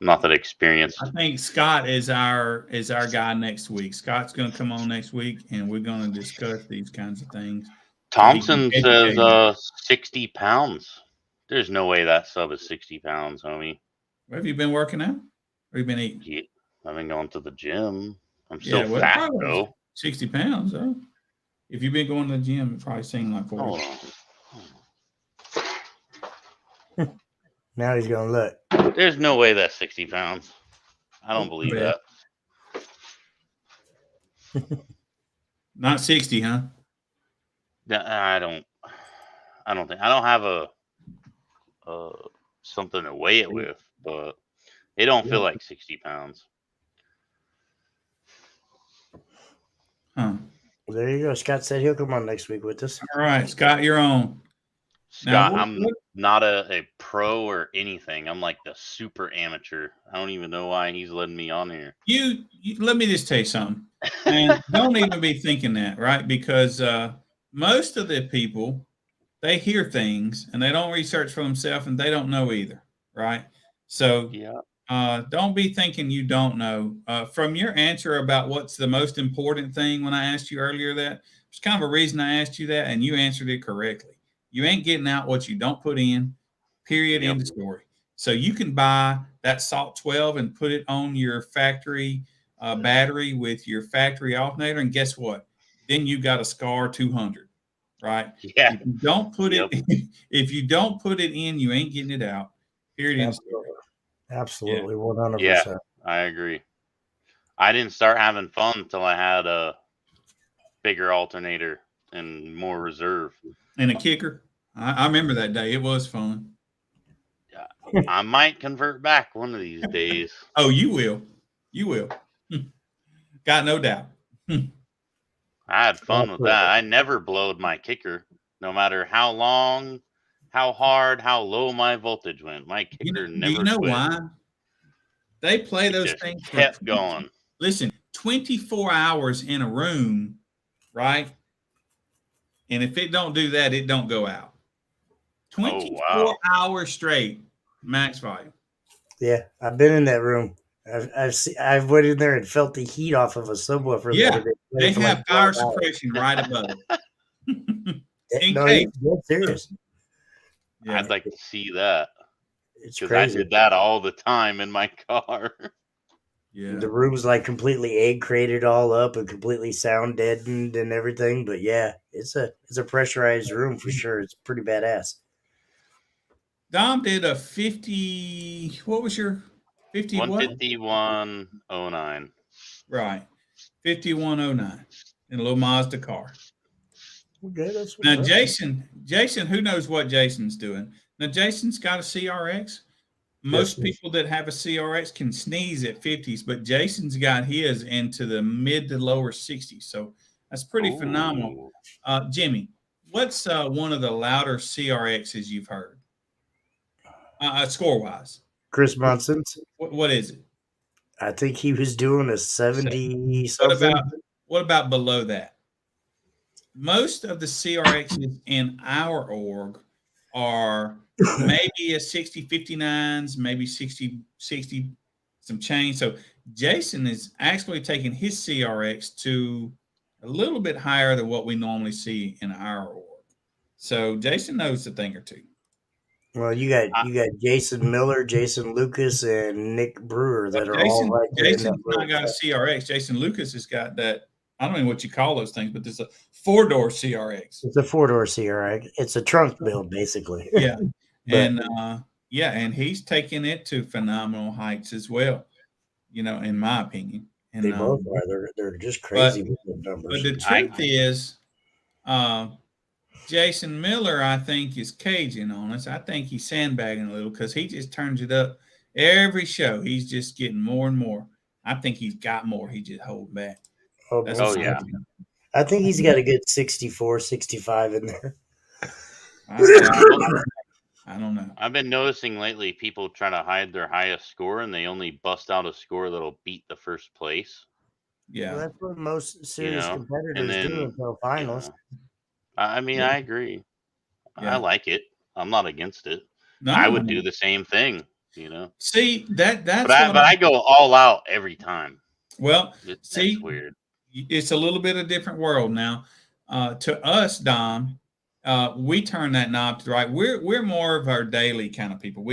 I'm not that experienced. I think Scott is our guy next week. Scott's going to come on next week, and we're going to discuss these kinds of things. Thompson So says 60 pounds. There's no way that sub is 60 pounds, homie. Well, have you been working out? Or have you been eating? Yeah, I've been going to the gym. I'm still fat, probably though. 60 pounds, though. If you've been going to the gym, it probably seemed like 40. Hold on. Now he's going to look. There's no way that's 60 pounds. I don't believe Yeah. that. Not 60, huh? I don't think. I don't have a something to weigh it with, but it don't feel like 60 pounds. Huh. Well, there you go. Scott said he'll come on next week with us. All right, Scott, you're on. Scott, what- I'm what- not a pro or anything. I'm like the super amateur. I don't even know why he's letting me on here. you let me just tell you something, and don't even be thinking that, right? Because most of the people, they hear things and they don't research for themselves, and they don't know either, right? So Yeah. don't be thinking you don't know. From your answer about what's the most important thing when I asked you earlier, that there's kind of a reason I asked you that, and you answered it correctly. You ain't getting out what you don't put in. Period. Yep. End of story. So you can buy that Salt 12 and put it on your factory battery with your factory alternator, and guess what? Then you got a Scar 200, right? Yeah. If you don't put Yep. it, if you don't put it in, you ain't getting it out. Period. End of story. Absolutely, 100%. Yeah. I agree. I didn't start having fun until I had a bigger alternator and more reserve. And a kicker. I remember that day. It was fun. I might convert back one of these days. Oh, you will. You will. Got no doubt. I had fun with that. I never blowed my kicker, no matter how long, how hard, how low my voltage went. My kicker Do never you know quit. why? They play It those just things for kept going. Listen, 24 hours in a room, right? And if it don't do that, it don't go out. 24 wow. hours straight, max volume. Yeah, I've been in that room. I've went in there and felt the heat off of a subwoofer. Yeah, that they for have like power 12 hours. suppression right above it. In No, case. he's dead serious. Yeah. I'd like to see that It's because I crazy. did that all the time in my car. Yeah. The room's like completely egg crated all up and completely sound deadened and everything. But yeah, it's a pressurized room for sure. It's pretty badass. Dom did a 50. What was your 50 what? 15109. Right. 5109 in a little Mazda car. Okay, that's what's Now, up. Jason, who knows what Jason's doing? Now, Jason's got a CRX. Most Yes. people that have a CRX can sneeze at 50s, but Jason's got his into the mid to lower 60s. So that's pretty phenomenal. Ooh. Jimmy, what's one of the louder CRXs you've heard? Score wise. Chris Munson's. What is it? I think he was doing a 70 What something. about below that? Most of the CRXs in our org are maybe a 60 59s, maybe 60 some change. So Jason is actually taking his CRX to a little bit higher than what we normally see in our org. So Jason knows a thing or two. Well, you got Jason Miller, Jason Lucas, and Nick Brewer that are all right there in that Jason's not room. got a CRX. Jason Lucas has got that. I don't know what you call those things, but there's a 4-door CRX. It's a 4-door CRX. It's a trunk build, basically. Yeah. But- and he's taking it to phenomenal heights as well, in my opinion. And They both are. They're just crazy with the numbers. But the truth is, Jason Miller, I think, is caging on us. I think he's sandbagging a little because he just turns it up every show. He's just getting more and more. I think he's got more. He just holding back. Oh, yeah. I think he's got a good 64, 65 in there. I don't know. I've been noticing lately people try to hide their highest score and they only bust out a score that'll beat the first place. Yeah. Well, that's what most serious and competitors then, do until finals. I mean, I agree. Yeah. I like it. I'm not against it. No, I would do the same thing, See, that's but I go all out every time. Well, That's see, weird. It's a little bit of a different world now. To us, Dom, we turn that knob to right. We're more of our daily kind of people.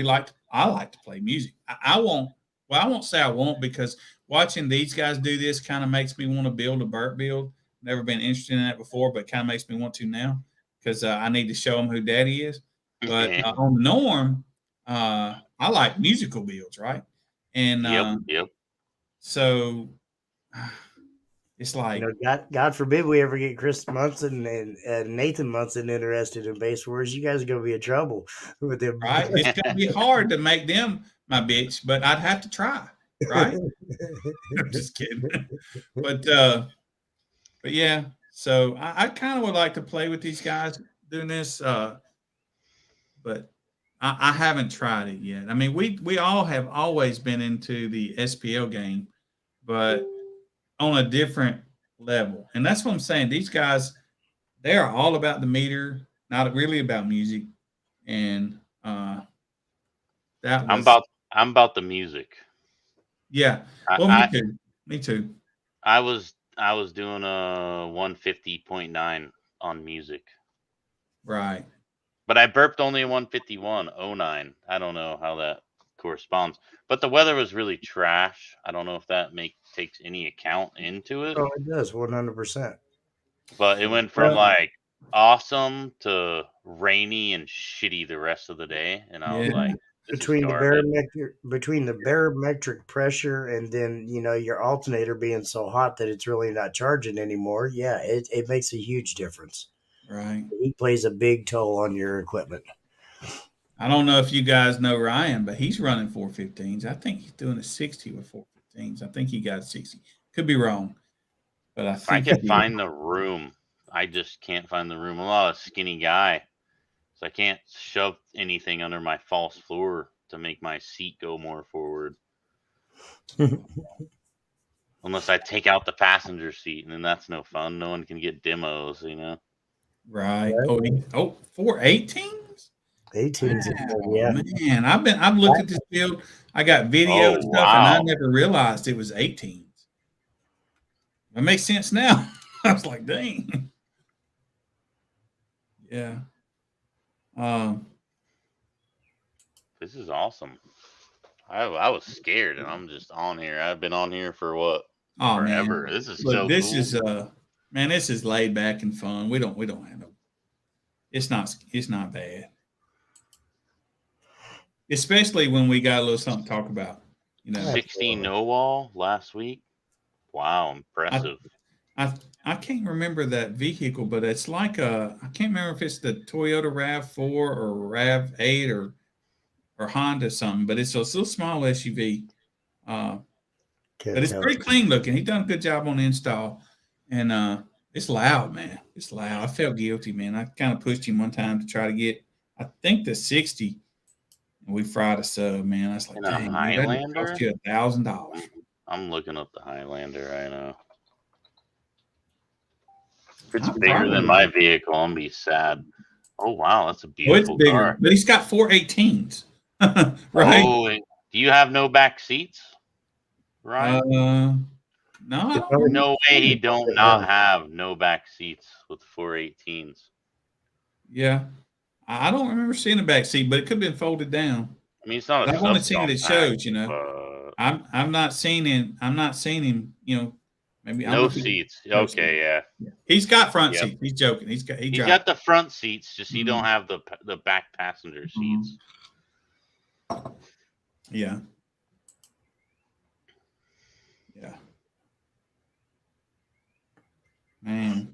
I like to play music. I won't say I won't, because watching these guys do this kind of makes me want to build a Burt build. Never been interested in that before, but kind of makes me want to now because I need to show them who Daddy is. But on Norm, I like musical builds, right? And yep. So it's like, God forbid we ever get Chris Munson and Nathan Munson interested in bass wars. You guys are gonna be in trouble with them, right? It's gonna be hard to make them my bitch, but I'd have to try, right? I'm just kidding. But yeah. So I kind of would like to play with these guys doing this. but I haven't tried it yet. I mean, we all have always been into the SPL game, but on a different level. And that's what I'm saying. These guys, they are all about the meter, not really about music. And that was, I'm about the music. yeah. I, Well, me I too. Me too. I was doing a 150.9 on music, Right. but I burped only a 151.09. I don't know how that corresponds. But the weather was really trash. I don't know if that takes any account into it. Oh, it does 100%. But it went from Well, like awesome to rainy and shitty the rest of the day, and I was yeah. like, this is Between the garbage. barometric pressure and then your alternator being so hot that it's really not charging anymore, yeah, it makes a huge difference. Right. The heat plays a big toll on your equipment. I don't know if you guys know Ryan, but he's running 415s. I think he's doing a 60 with 415s. I think he got 60. Could be wrong, but I If I think he could did. find the room, I just can't find the room. I'm not a skinny guy, so I can't shove anything under my false floor to make my seat go more forward. Unless I take out the passenger seat, and then that's no fun. No one can get demos, Right. Right. Oh, 418s? 18s, Wow, yeah. man. I've looked at this field. I got video Oh, and stuff, and I wow. never realized it was 18s. It makes sense now. I was like, dang. Yeah. This is awesome. I was scared, and I'm just on here. I've been on here for what? Oh Forever. man. This is Look, so this cool. is man, this is laid back and fun. We don't have no. It's not bad. Especially when we got a little something to talk about. 16 no wall last week. Wow, impressive. I can't remember that vehicle, but it's like I can't remember if it's the Toyota RAV4 or RAV8 or Honda something, but it's a little small SUV. But it's pretty clean looking. He done a good job on the install, and it's loud, man. It's loud. I felt guilty, man. I kind of pushed him one time to try to get, I think, the 60, and we fried a sub, man. I was like, And a dang, dude, that Highlander? cost you $1,000. I'm looking up the Highlander right now. If it's I'm bigger proud of than him. my vehicle, I'm gonna be sad. Oh wow, that's a Oh, it's beautiful bigger, car. but he's got 418s, right? Oh, do you have no back seats, Ryan? No, I don't No way he don't Yeah. not have no back seats with 418s. Yeah, I don't remember seeing a back seat, but it could have been folded down. I mean, it's not a I've only seen it at subcompact, shows, but I'm not seeing him. I'm not seeing him. Maybe I'm no looking. seats. No Okay, yeah. He's got front Yep. seats. He's joking. He He's drives. got the front seats, just he Mhm. don't have the back passenger seats. Yeah. Yeah. Man.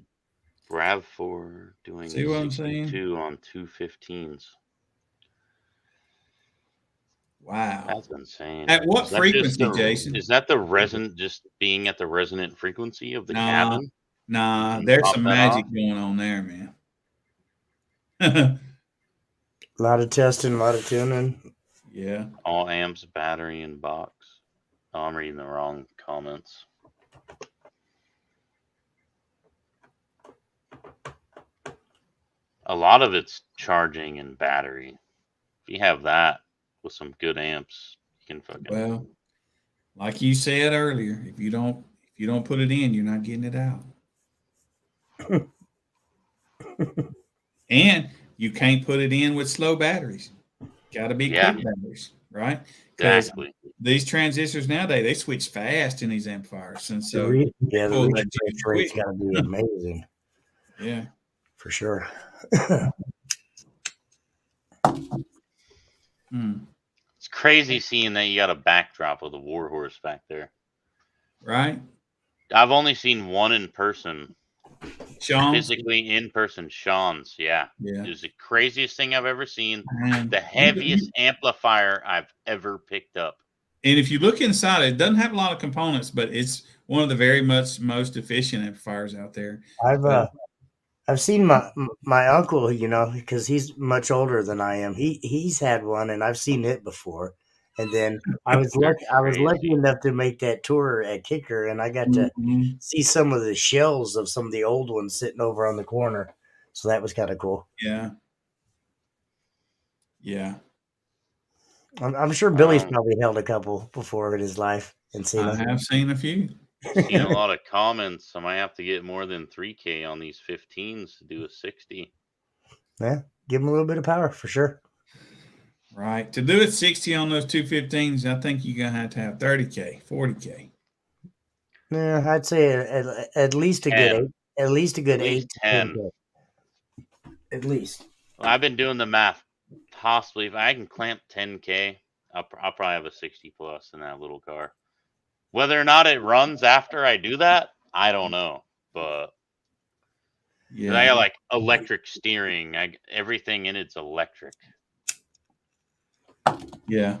RAV4 doing See what I'm saying? 62 on 215s. Wow. That's insane. At what Is that just frequency, Jason? Is that the resonant, just being at the resonant frequency of the cabin? Nah, You there's pop some that magic off? going on there, man. A lot of testing, a lot of tuning. Yeah. All amps, battery, and box. Oh, I'm reading the wrong comments. A lot of it's charging and battery. If you have that with some good amps, you can fucking. Well, like you said earlier, if you don't put it in, you're not getting it out. And you can't put it in with slow batteries. Got to be quick batteries, right? Because Exactly. these transistors nowadays, they switch fast in these amplifiers, and so The pull that refresh juice rate's quick. got to be amazing Yeah. for sure. It's crazy seeing that you got a backdrop of the Warhorse back there. Right. I've only seen one in person. Sean. Physically in person, Sean's. Yeah. It was the craziest thing I've ever seen. Man. The heaviest amplifier I've ever picked up. And if you look inside, it doesn't have a lot of components, but it's one of the very most efficient amplifiers out there. I've seen my uncle, because he's much older than I am. He's had one, and I've seen it before. And then I was They're lucky. I was lucky crazy. enough to make that tour at Kicker, and I got to Mhm. see some of the shells of some of the old ones sitting over on the corner. So that was kind of cool. Yeah. Yeah. I'm sure Billy's probably held a couple before in his life and seen I them. have seen a few. Seen a lot of comments. I might have to get more than 3K on these 15s to do a 60. Yeah, give him a little bit of power for sure. Right. To do it 60 on those 215s, I think you're going to have 30K, 40K. Yeah, I'd say at least a good 10. 8. At least a good At least 8 to 10. 10K. At least. Well, I've been doing the math. Possibly, if I can clamp 10K, I'll probably have a 60 plus in that little car. Whether or not it runs after I do that, I don't know. But 'cause I Yeah. got like electric steering. Everything in it's electric. Yeah.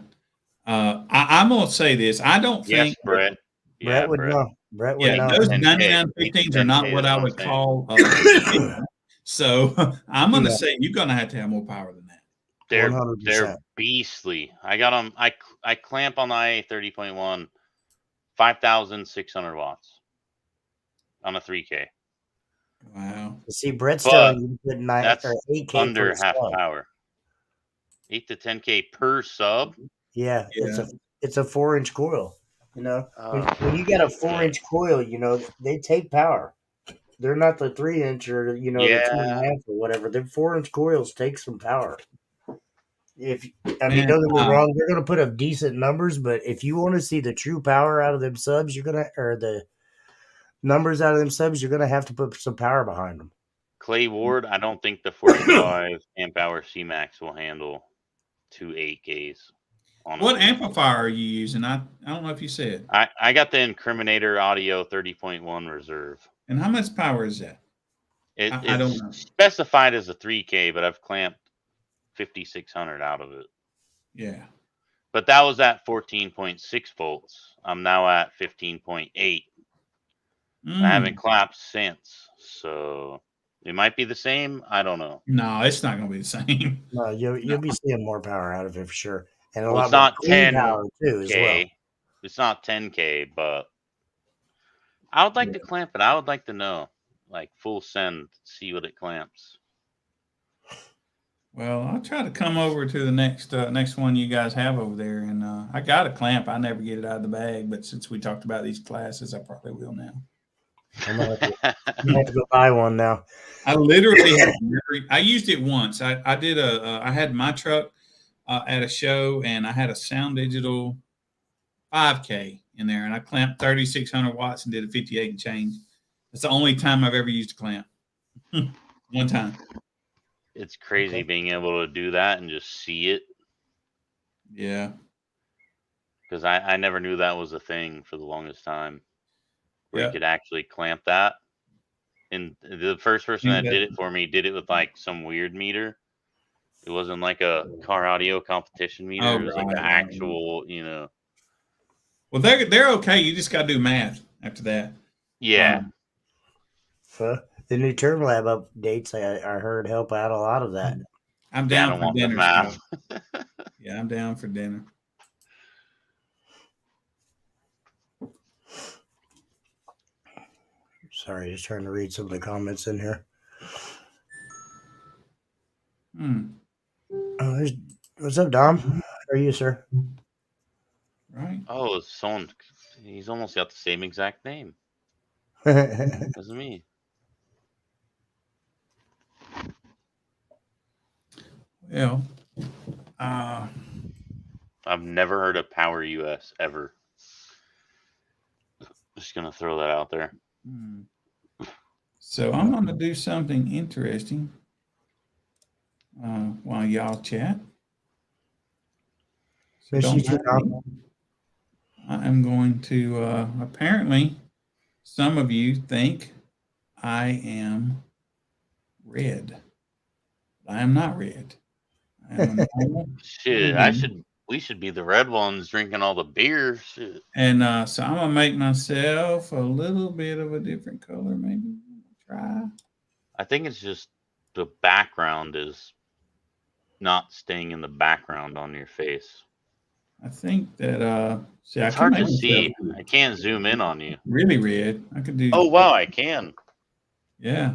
I'm going to say this. I don't Yes, think. Brett. Brett Yeah, would Brett. know. Brett would 8 know. to Those 10K. 9915s are not 8 to what 10K, I that's would I'm saying. call. So I'm going to Yeah. say you're going to have more power than that. They're 100%. beastly. I got them. I clamp on the IA 30.1, 5,600 watts on a 3K. Wow. See, Brett's But telling you to put 9 that's or 8K for under a half sub. power. 8 to 10K per sub. Yeah, Yeah. it's a 4-inch coil. When you got a Shit. 4-inch coil, they take power. They're not the 3-inch or the Yeah. 2.5 or whatever. The 4-inch coils take some power. Don't get me Man, wrong, they're gonna put up decent numbers, but if you want to see the true power out of them subs, or the numbers out of them subs, you're gonna have to put some power behind them. Clay Ward, I don't think the 45 amp hour C-Max will handle 2 8Ks on a what 3K. amplifier are you using? I don't know if you said. I got the Incriminator Audio 30.1 reserve. And how much power is that? I don't It's know. specified as a 3K, but I've clamped 5,600 out of it. Yeah. But that was at 14.6 volts. I'm now at 15.8. I haven't clamped since, so it might be the same. I don't know. No, it's not going to be the same. No, you'll be seeing more power out of it for sure, and a Well, lot it's more not clean power too, as well. 10K. It's not 10K, but I would like to clamp it. I would like to know, like full send, see what it clamps. Well, I'll try to come over to the next one you guys have over there, and I got a clamp. I never get it out of the bag, but since we talked about these classes, I probably will now. I'm gonna have to go buy one now. I literally I used it once. I did I had my truck at a show, and I had a Sound Digital 5K in there, and I clamped 3,600 watts and did a 58 and change. That's the only time I've ever used a clamp. One time. It's crazy being able to do that and just see it. Yeah. Because I never knew that was a thing for the longest time. Where Yeah. you could actually clamp that. And the first person that did it for me did it with like some weird meter. It wasn't like a car audio competition meter. Oh, It was like right, an right. actual, Well, they're okay. You just got to do math after that. Yeah. The new Term Lab updates, I heard, help out a lot of that. I'm Yeah, I down don't for want the dinner. math. Yeah, I'm down for dinner. Sorry, just trying to read some of the comments in here. What's up, Dom? How are you, sir? Right. Oh, he's almost got the same exact name as me. Well, I've never heard of Power US ever. Just gonna throw that out there. So I'm going to do something interesting while y'all chat. So I am going to, apparently, some of you think I am red. I am not red. I am a normal Shit, we should be the red ones drinking all the beer. Shit. And so I'm going to make myself a little bit of a different color, maybe. Try. I think it's just the background is not staying in the background on your face. I think that see, I It's can hard make to myself see. I can't zoom in on you. really red. I could do. Oh wow, I can. Yeah.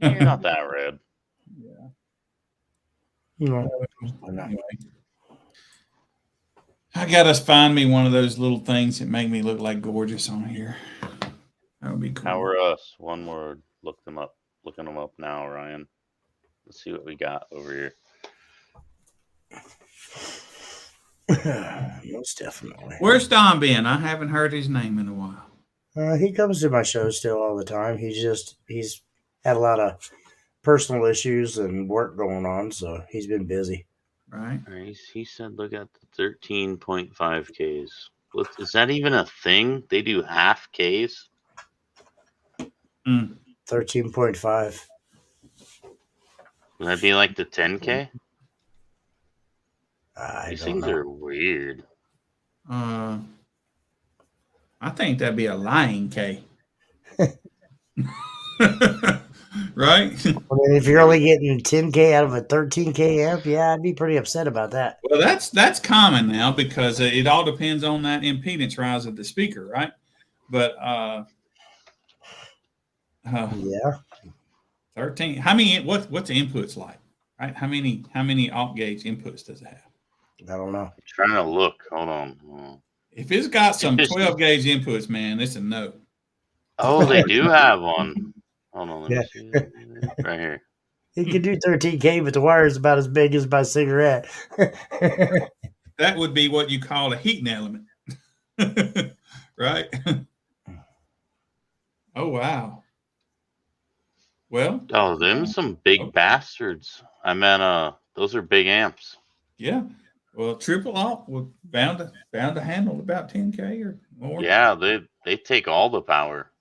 You're not that red. Yeah. No. Anyway, I gotta find me one of those little things that make me look like gorgeous on here. That would be cool. How are us? One word. Look them up. Looking them up now, Ryan. Let's see what we got over here. Most definitely. Where's Don been? I haven't heard his name in a while. He comes to my show still all the time. He's had a lot of personal issues and work going on, so he's been busy. Right? He said look at the 13.5 Ks. Is that even a thing? They do half Ks? 13.5. Would that be like the 10K? I These don't things know. are weird. I think that'd be a lying K. Right? I mean, if you're only getting 10K out of a 13K amp, yeah, I'd be pretty upset about that. Well, that's common now because it all depends on that impedance rise of the speaker, right? But Yeah. 13. How many? What's the inputs like? Right? How many alt gauge inputs does it have? I don't know. I'm trying to look. Hold on. If it's got some It's just- 12 gauge inputs, man, it's a no. Oh, they do have one. Hold on, let Yeah. me see. Right here. He can do 13K, but the wire is about as big as my cigarette. That would be what you call a heating element. Right? Oh wow. Well, Oh, them some big okay. bastards. I meant those are big amps. Yeah. Well, triple alt was bound to handle about 10K or more. Yeah, they take all the power.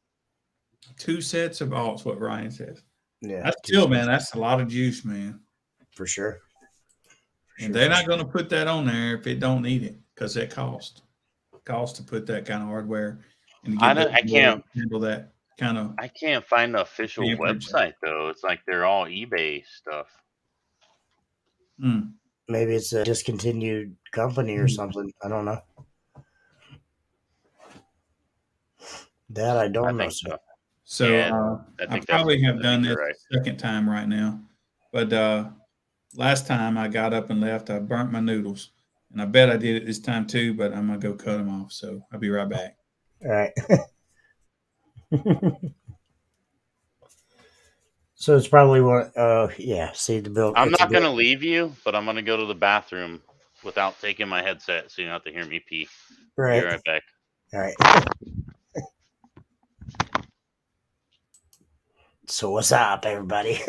2 sets of alts, what Ryan says. Yeah. That's still, man, that's a lot of juice, man. For sure. And they're not going to put that on there if it don't need it because it costs to put that kind of hardware and to get I can't handle that kind of. I can't find the official Amperage. website though. It's like they're all eBay stuff. Maybe it's a discontinued company or something. I don't know. That I don't know. think so. So Yeah, I probably have done this right. second time right now, but last time I got up and left, I burnt my noodles, and I bet I did it this time too. But I'm gonna go cut them off, so I'll be right back. All right. So it's probably one. Yeah. See the bill. I'm not gonna leave you, but I'm gonna go to the bathroom without taking my headset, so you don't have to hear me pee. Right. Be right back. All right. So what's up, everybody?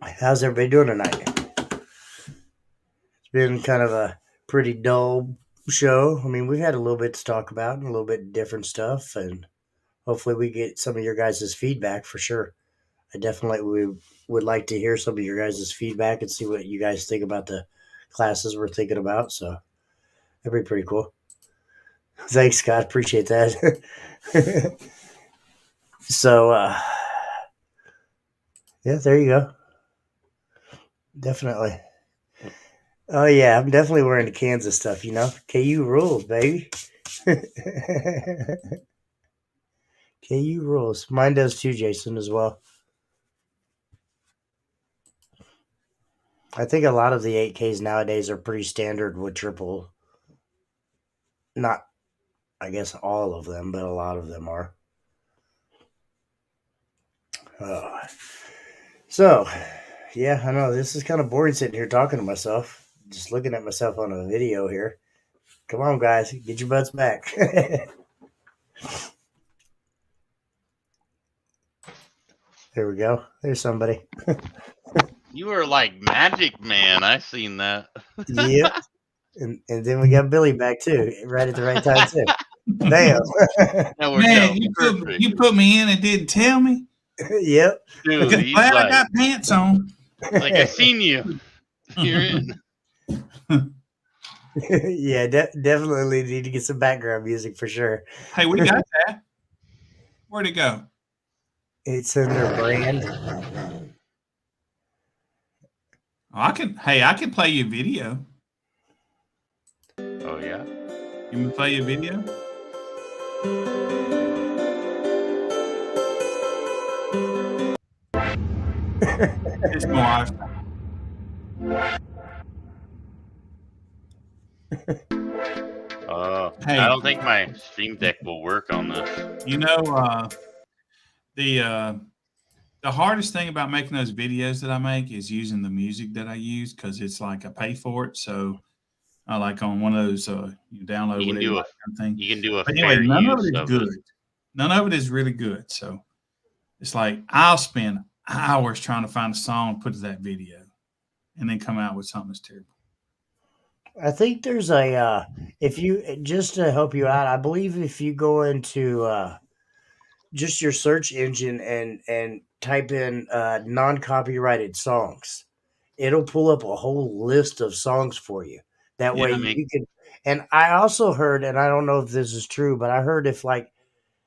How's everybody doing tonight? It's been kind of a pretty dull show. I mean, we've had a little bit to talk about and a little bit different stuff, and hopefully we get some of your guys' feedback for sure. I definitely would like to hear some of your guys' feedback and see what you guys think about the classes we're thinking about. So that'd be pretty cool. Thanks, Scott. Appreciate that. So, yeah, there you go. Definitely. Oh, yeah, I'm definitely wearing the Kansas stuff, you know? KU rules, baby. KU rules. Mine does too, Jason, as well. I think a lot of the 8Ks nowadays are pretty standard with triple. Not, I guess, all of them, but a lot of them are. So, yeah, I know this is kind of boring sitting here talking to myself, just looking at myself on a video here. Come on, guys, get your butts back. There we go. There's somebody. You were like Magic Man. I seen that. Yep. And then we got Billy back too, right at the right time too. Damn. That worked Man, out perfect. you put me in and didn't tell me. Yep. Dude, Just he's glad I like, got pants on. like I seen you. You're in. Yeah, definitely need to get some background music for sure. Hey, we got that. Where'd it go? It's in their brand. I can play you a video. Oh yeah. You want me to play you a video? It's more. I Hey, don't think my Stream Deck will work on this. you know, the hardest thing about making those videos that I make is using the music that I use because it's like I pay for it. So I like on one of those you download You can whatever do you a like kind of thing. you can do a But anyway, fair none of use it is of good. it. None of it is really good. So it's like I'll spend hours trying to find a song, put to that video, and then come out with something that's terrible. I think there's a if you just to help you out, I believe if you go into just your search engine and type in non-copyrighted songs, it'll pull up a whole list of songs for you. That way Yeah, you can. And I also heard, and I don't know if this is true, but I heard if like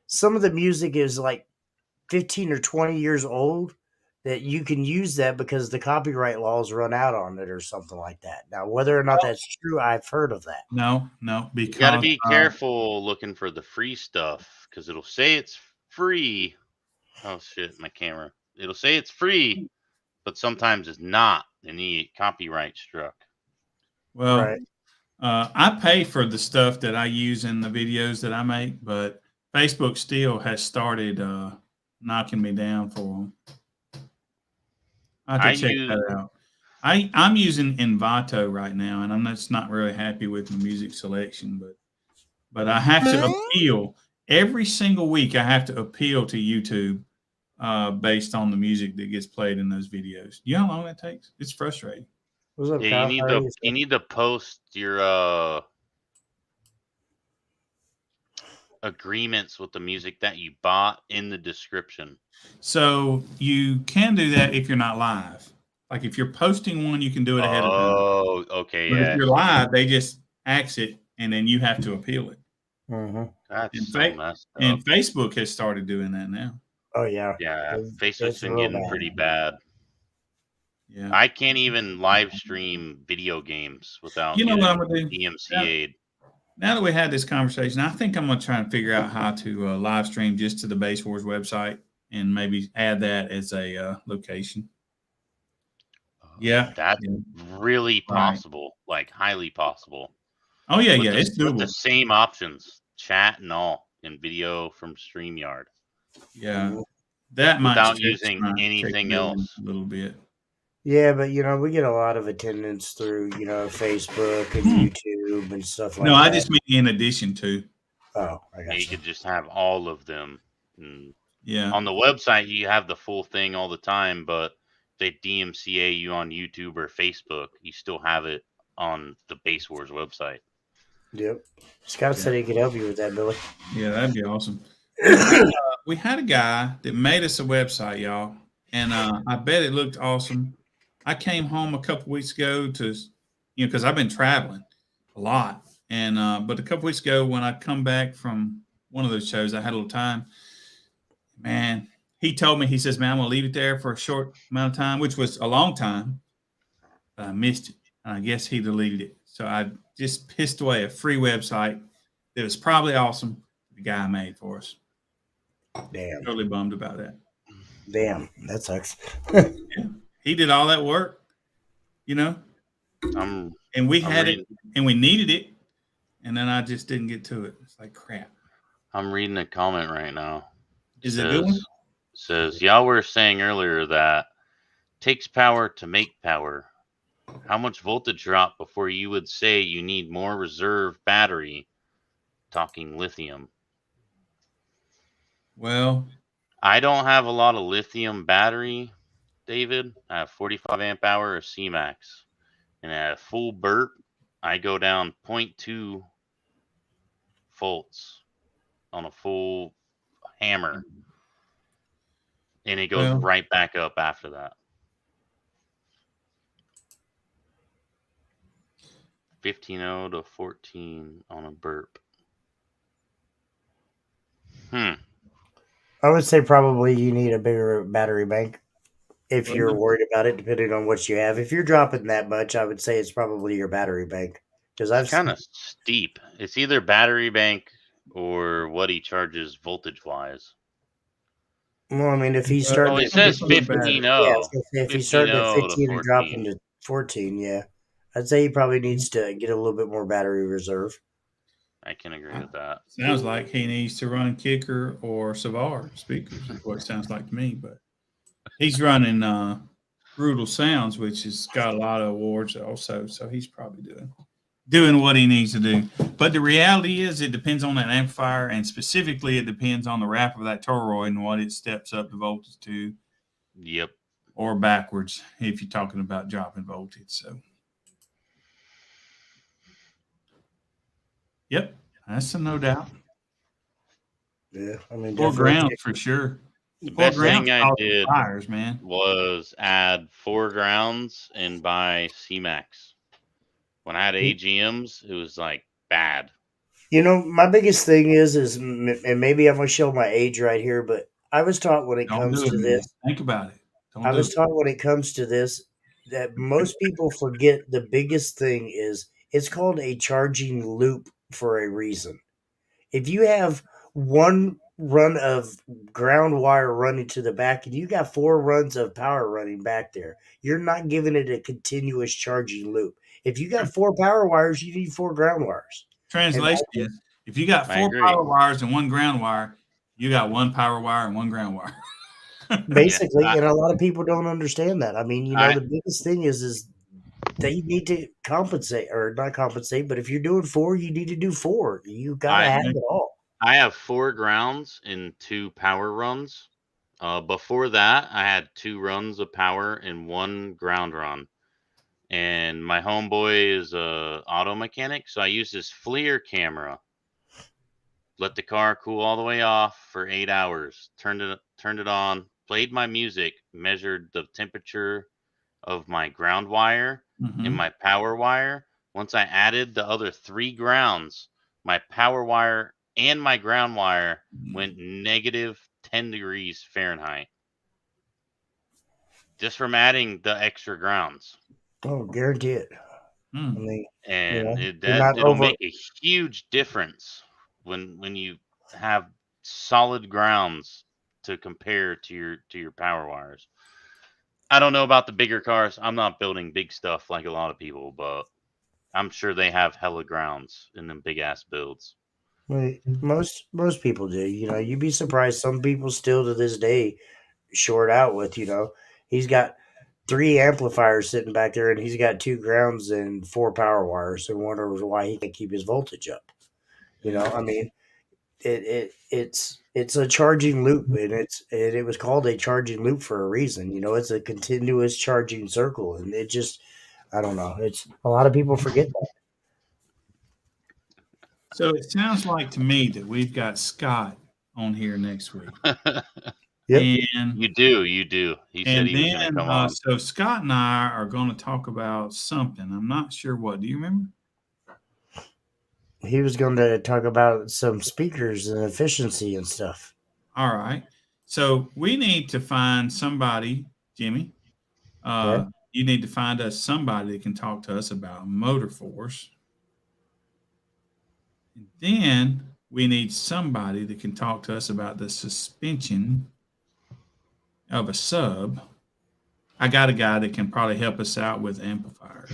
some of the music is like 15 or 20 years old, that you can use that because the copyright laws run out on it or something like that. Now, whether or not that's true, I've heard of that. no, You got to because be careful looking for the free stuff because it'll say it's free. Oh shit, my camera. It'll say it's free, but sometimes it's not, and you get copyright struck. well, Right. I pay for the stuff that I use in the videos that I make, but Facebook still has started knocking me down for them. I have I to check use that out. I'm using Envato right now, and I'm just not really happy with my music selection, but I have to appeal every single week. I have to appeal to YouTube based on the music that gets played in those videos. You know how long that takes? It's frustrating. What's up, yeah, Kyle? How are you need to post your agreements with the music that you bought in the description. So you can do that if you're not live. Like if you're posting one, you can do it ahead of time. Oh, okay, But if yeah. you're live, they just axe it, and then you have to appeal it. That's And, so messed up. and Facebook has started doing that now. Oh yeah. Yeah, Facebook's It's been real getting bad. pretty bad. Yeah. I can't even live stream video games without You know what I'm getting gonna do? DMCA'd. Now that we had this conversation, I think I'm going to try and figure out how to live stream just to the Base Wars website and maybe add that as a location. Yeah. That's Yeah. really Right. possible, like highly possible. Oh, yeah, With yeah. the, It's with the doable. same options, chat and all, and video from StreamYard. Yeah. That might Without stretch using my anything capabilities else. a little bit. Yeah, but we get a lot of attendance through Facebook and YouTube and stuff like No, that. I just mean in addition to. Oh, I Yeah, got you you. could just have all of them. And Yeah. on the website, you have the full thing all the time, but they DMCA you on YouTube or Facebook, you still have it on the Base Wars website. Yep. Scott said he could help you with that, Billy. Yeah, that'd be awesome. We had a guy that made us a website, y'all, and I bet it looked awesome. I came home a couple weeks ago to, because I've been traveling a lot, and but a couple weeks ago when I come back from one of those shows, I had a little time. Man, he told me, he says, "Man, I'm gonna leave it there for a short amount of time," which was a long time. But I missed it, and I guess he deleted it. So I just pissed away a free website that was probably awesome. The guy made for us. Damn. Totally bummed about that. Damn. That sucks. Yeah. He did all that work, and we had it, and we needed it, and then I just didn't get to it. It's like crap. I'm reading a comment right now. Is it a good one? Says y'all were saying earlier that takes power to make power. How much voltage drop before you would say you need more reserve battery? Talking lithium. Well, I don't have a lot of lithium battery, David. I have 45 amp hour of CMAX. And at a full burp, I go down 0.2 volts on a full hammer. And it goes right back up after that. 15.0 to 14 on a burp. I would say probably you need a bigger battery bank if you're Well, worried about it, depending on what you have. If you're dropping that much, I would say it's probably your battery bank. Because It's I've kind of steep. It's either battery bank or what he charges voltage wise. well, I mean, if he's Well, Oh, starting it at says 15, battery. yeah, I was 15.0. gonna say if he's starting at 15.0 to 15 and 14. dropping to 14, yeah, I'd say he probably needs to get a little bit more battery reserve. I can agree with that. Sounds like he needs to run kicker or Savar speakers, is what it sounds like to me. But he's running Brutal Sounds, which has got a lot of awards also. So he's probably doing what he needs to do. But the reality is, it depends on that amplifier, and specifically, it depends on the wrap of that toroid and what it steps up the voltage to, Yep. or backwards if you're talking about dropping voltage. So, yep, that's a no doubt. Yeah, I mean, Poor definitely. ground for sure. The Poor best ground thing I causing did fires, man. was add 4 grounds and buy C-Max. When I had AGMs, it was like bad. You know, my biggest thing and maybe I'm gonna show my age right here, but I was taught when it Don't comes do it, to man. this. Think about it. Don't I do was it. taught when it comes to this that most people forget the biggest thing is it's called a charging loop for a reason. If you have one run of ground wire running to the back and you got 4 runs of power running back there, you're not giving it a continuous charging loop. If you got 4 power wires, you need 4 ground wires. And Translation is, if you got I 4 agree. power wires and 1 ground wire, you got 1 power wire and 1 ground wire. basically, I- and a lot of people don't understand that. I mean, I- the biggest thing is they need to compensate or not compensate, but if you're doing 4, you need to do 4. You gotta I have it all. I have 4 grounds and 2 power runs. Before that, I had 2 runs of power and 1 ground run. And my homeboy is a auto mechanic, so I used his FLIR camera. Let the car cool all the way off for 8 hours. Turned it on, played my music, measured the temperature of my ground wire and Mhm. my power wire. Once I added the other 3 grounds, my power wire and my ground wire went negative 10 degrees Fahrenheit just from adding the extra grounds. Oh, guarantee it. I Mm. mean, And you're not it'll over. make a huge difference when you have solid grounds to compare to your power wires. I don't know about the bigger cars. I'm not building big stuff like a lot of people, but I'm sure they have hella grounds in them big ass builds. Most people do. You'd be surprised. Some people still to this day short out with. He's got 3 amplifiers sitting back there, and he's got 2 grounds and 4 power wires, and wonders why he can't keep his voltage up. I mean, it's a charging loop, and it was called a charging loop for a reason. It's a continuous charging circle, and it just I don't know. It's a lot of people forget that. So it sounds like to me that we've got Scott on here next week. Yep. And You do. He said and he was going to then come on. so Scott and I are going to talk about something. I'm not sure what. Do you remember? He was going to talk about some speakers and efficiency and stuff. All right. So we need to find somebody, Jimmy. Okay. You need to find us somebody that can talk to us about motor force. And then we need somebody that can talk to us about the suspension of a sub. I got a guy that can probably help us out with amplifiers.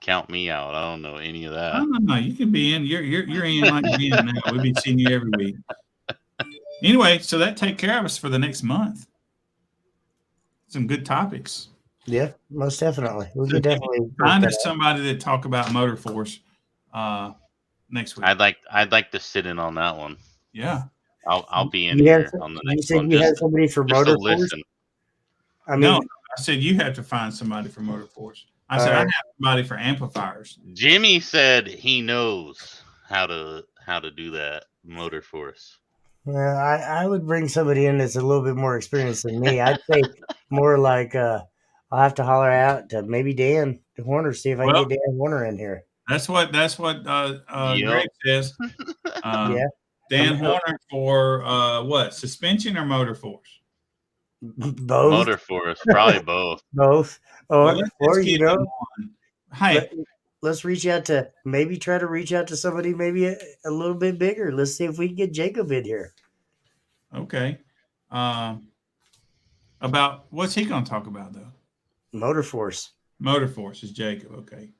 Count me out. I don't know any of that. No. You can be in. You're in like you're in now. We'll be seeing you every week. Anyway, so that take care of us for the next month. Some good topics. Yeah, most definitely. We So could definitely find us somebody that talk about motor force next week. I'd like to sit in on that one. Yeah. I'll be in You here had- on the you next said one. you had Just somebody for to motor force. listen. I mean, No, I said you have to find somebody for motor force. I said I have somebody for amplifiers. Jimmy said he knows how to do that motor force. well, I would bring somebody in that's a little bit more experienced than me. I'd say more like I'll have to holler out to maybe Dan Horner, see if I can Well, get Dan Horner in here. That's what Yep. Greg says. Yeah. Dan Horner for what? Suspension or motor force? Both. Motor force, probably both. Both. Well, Or let's you give him know, one. Hey, let's reach out to try to reach out to somebody maybe a little bit bigger. Let's see if we can get Jacob in here. okay. About what's he going to talk about though? Motor Force. Motor force is Jacob. Okay.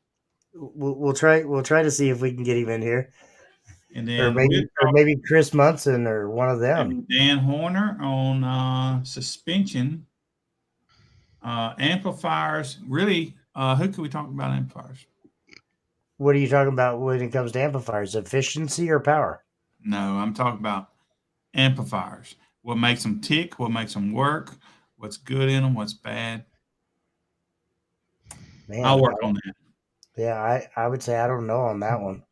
We'll try to see if we can get him in here, And or then maybe Chris Munson or one of them. Dan Horner on suspension, amplifiers. Really, who can we talk about amplifiers? What are you talking about when it comes to amplifiers? Efficiency or power? No, I'm talking about amplifiers. What makes them tick? What makes them work? What's good in them? What's bad? Man, I'll work on that. Yeah, I would say I don't know on that one.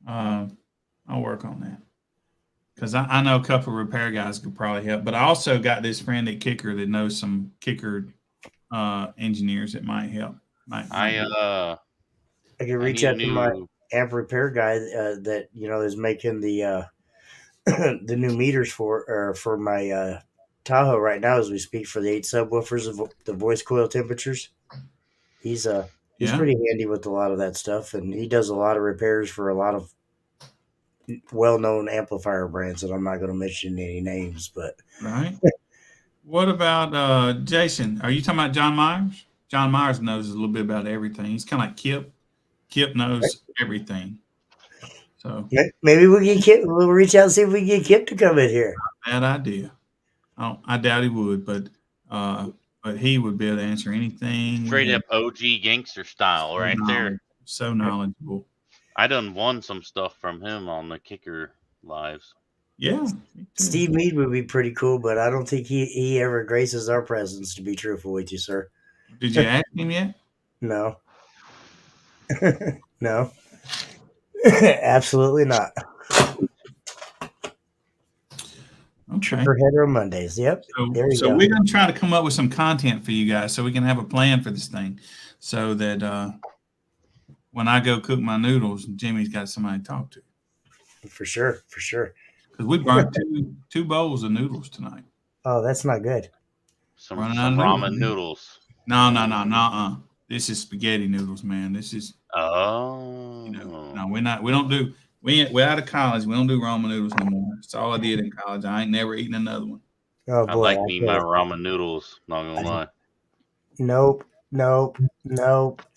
I'll work on that because I know a couple of repair guys could probably help. But I also got this friend at Kicker that knows some Kicker engineers that might help. I could reach out to my amp repair guy that is making the the new meters for my Tahoe right now as we speak for the 8 subwoofers of the voice coil temperatures. He's pretty handy with a lot of that stuff, and he does a lot of repairs for a lot of well-known amplifier brands that I'm not going to mention any names, but right. What about Jason? Are you talking about John Myers? John Myers knows a little bit about everything. He's kind of like Kip. Kip knows everything. So maybe we can Kip. We'll reach out and see if we can get Kip to come in here. Bad idea. I doubt he would, but he would be able to answer anything. Straight up OG gangster style, right there. So knowledgeable. I done won some stuff from him on the Kicker lives. Yeah. Steve Mead would be pretty cool, but I don't think he ever graces our presence, to be truthful with you, sir. Did you ask him yet? No. No. Absolutely not. Okay. For Hetero Mondays. Yep. So we're going to try to come up with some content for you guys so we can have a plan for this thing so that when I go cook my noodles, Jimmy's got somebody to talk to. For sure. For sure. Because we burnt two bowls of noodles tonight. Oh, that's not good. Some ramen noodles. No. This is spaghetti noodles, man. This is. Oh. No, we don't do. We're out of college. We don't do ramen noodles no more. That's all I did in college. I ain't never eaten another one. Oh, boy. I like me my ramen noodles. Not gonna lie. Nope,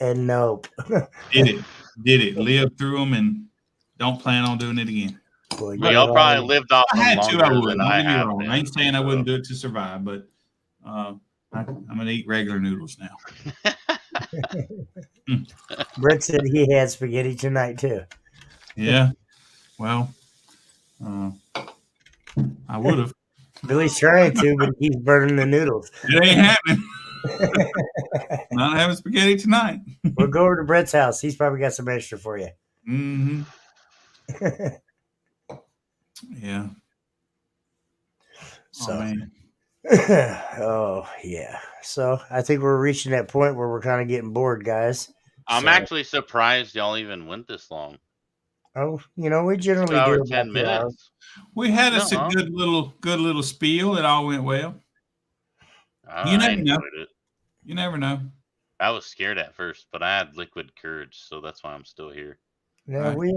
and nope. Did it. Lived through them and don't plan on doing it again. Boy, y'all probably lived off them longer than I have. I ain't saying I wouldn't do it to survive, but I'm gonna eat regular noodles now. Brett said he had spaghetti tonight too. Yeah. Well, I would have. Billy's trying to, but he's burning the noodles. It ain't happening. Not having spaghetti tonight. We'll go over to Brett's house. He's probably got some extra for you. Mm-hmm. Yeah. So, oh, man. Oh, yeah. So I think we're reaching that point where we're kind of getting bored, guys. I'm actually surprised y'all even went this long. Oh, we generally do 10 minutes. We had us a good little spiel. It all went well. You never know. You never know. I was scared at first, but I had liquid courage, so that's why I'm still here. Yeah, right.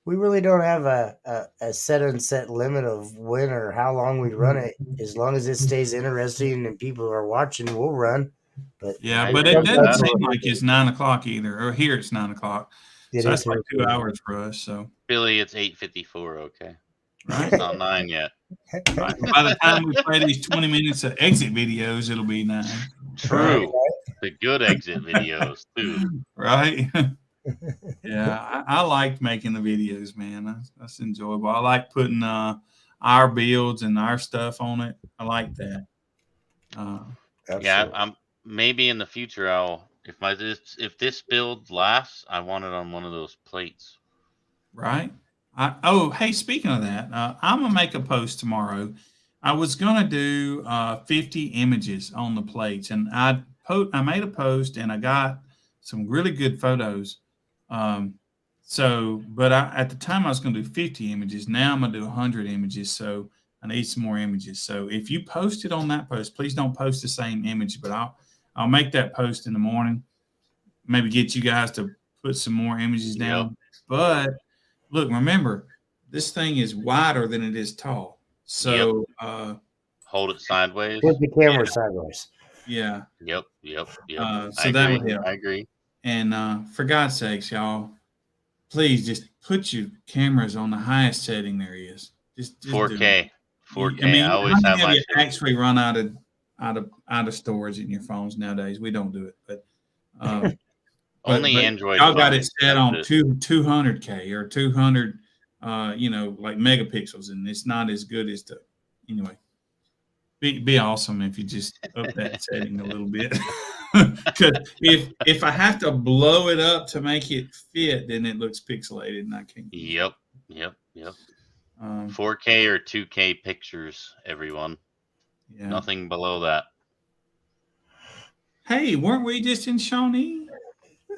We really don't have a set unset limit of when or how long we run it. As long as it stays interesting and people are watching, we'll run. But it doesn't seem like it's 9 o'clock either. Or here it's 9 o'clock. So that's like 2 hours for us. So Billy, it's 8:54. Okay, right? It's not 9 yet. Right. By the time we play these 20 minutes of exit videos, it'll be 9. True. Right. The good exit videos too. Right. Yeah, I liked making the videos, man. That's enjoyable. I like putting our builds and our stuff on it. I like that. Yeah, I'm maybe in the future if this build lasts, I want it on one of those plates. Right. Hey, speaking of that, I'm gonna make a post tomorrow. I was gonna do 50 images on the plates, and I made a post and I got some really good photos. So, but at the time I was going to do 50 images. Now I'm going to do 100 images. So I need some more images. So if you post it on that post, please don't post the same image. But I'll make that post in the morning. Maybe get you guys to put some more images down. But look, remember, this thing is wider than it is tall. So hold it sideways. Put the camera sideways. Yeah. Yep. So that would help. I agree. And for God's sakes, y'all, please just put your cameras on the highest setting there is. Just 4K. 4K. I mean, I always have my you actually run out of storage in your phones nowadays. We don't do it, but only Android. Y'all got it set on 200K or 200, like megapixels, and it's not as good as the. Anyway, be awesome if you just up that setting a little bit. Because if I have to blow it up to make it fit, then it looks pixelated, and I can't. Yep. 4K or 2K pictures, everyone. Yeah. Nothing below that. Hey, weren't we just in Shawnee?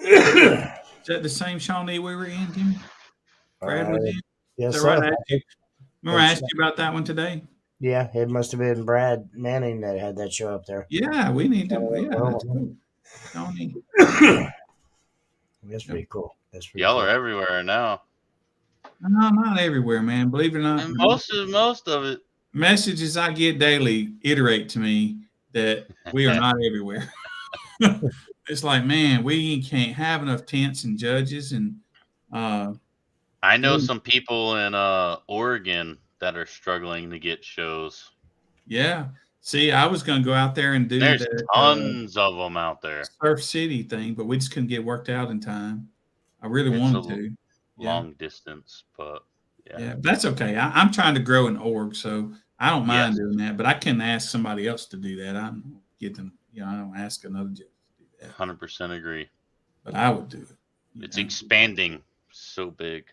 Is that the same Shawnee we were in, Jimmy? Brad was in? Yes, is that right? Remember I asked you about that one today? Yeah, it must have been Brad Manning that had that show up there. Yeah, we need to. That's cool. Shawnee. That's pretty cool. Y'all are everywhere now. No, not everywhere, man. Believe it or not. And most of it. Messages I get daily iterate to me that we are not everywhere. It's like, man, we can't have enough tents and judges, and I know some people in Oregon that are struggling to get shows. Yeah. See, I was going to go out there and do There's tons of them out there. Surf City thing, but we just couldn't get worked out in time. I really wanted to. Long distance, but yeah, that's okay. I'm trying to grow an org, so I don't mind doing that. But I can ask somebody else to do that. I don't get them. I don't ask another judge to do that. 100% agree. But I would do it. It's expanding so big.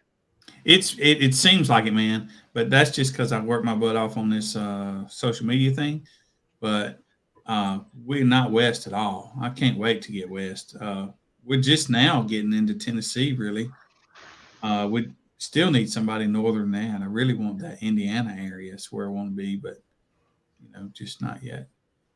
It seems like it, man. But that's just because I worked my butt off on this social media thing. But we're not west at all. I can't wait to get west. We're just now getting into Tennessee, really. We still need somebody northern than that. I really want that Indiana area. That's where I want to be, but just not yet.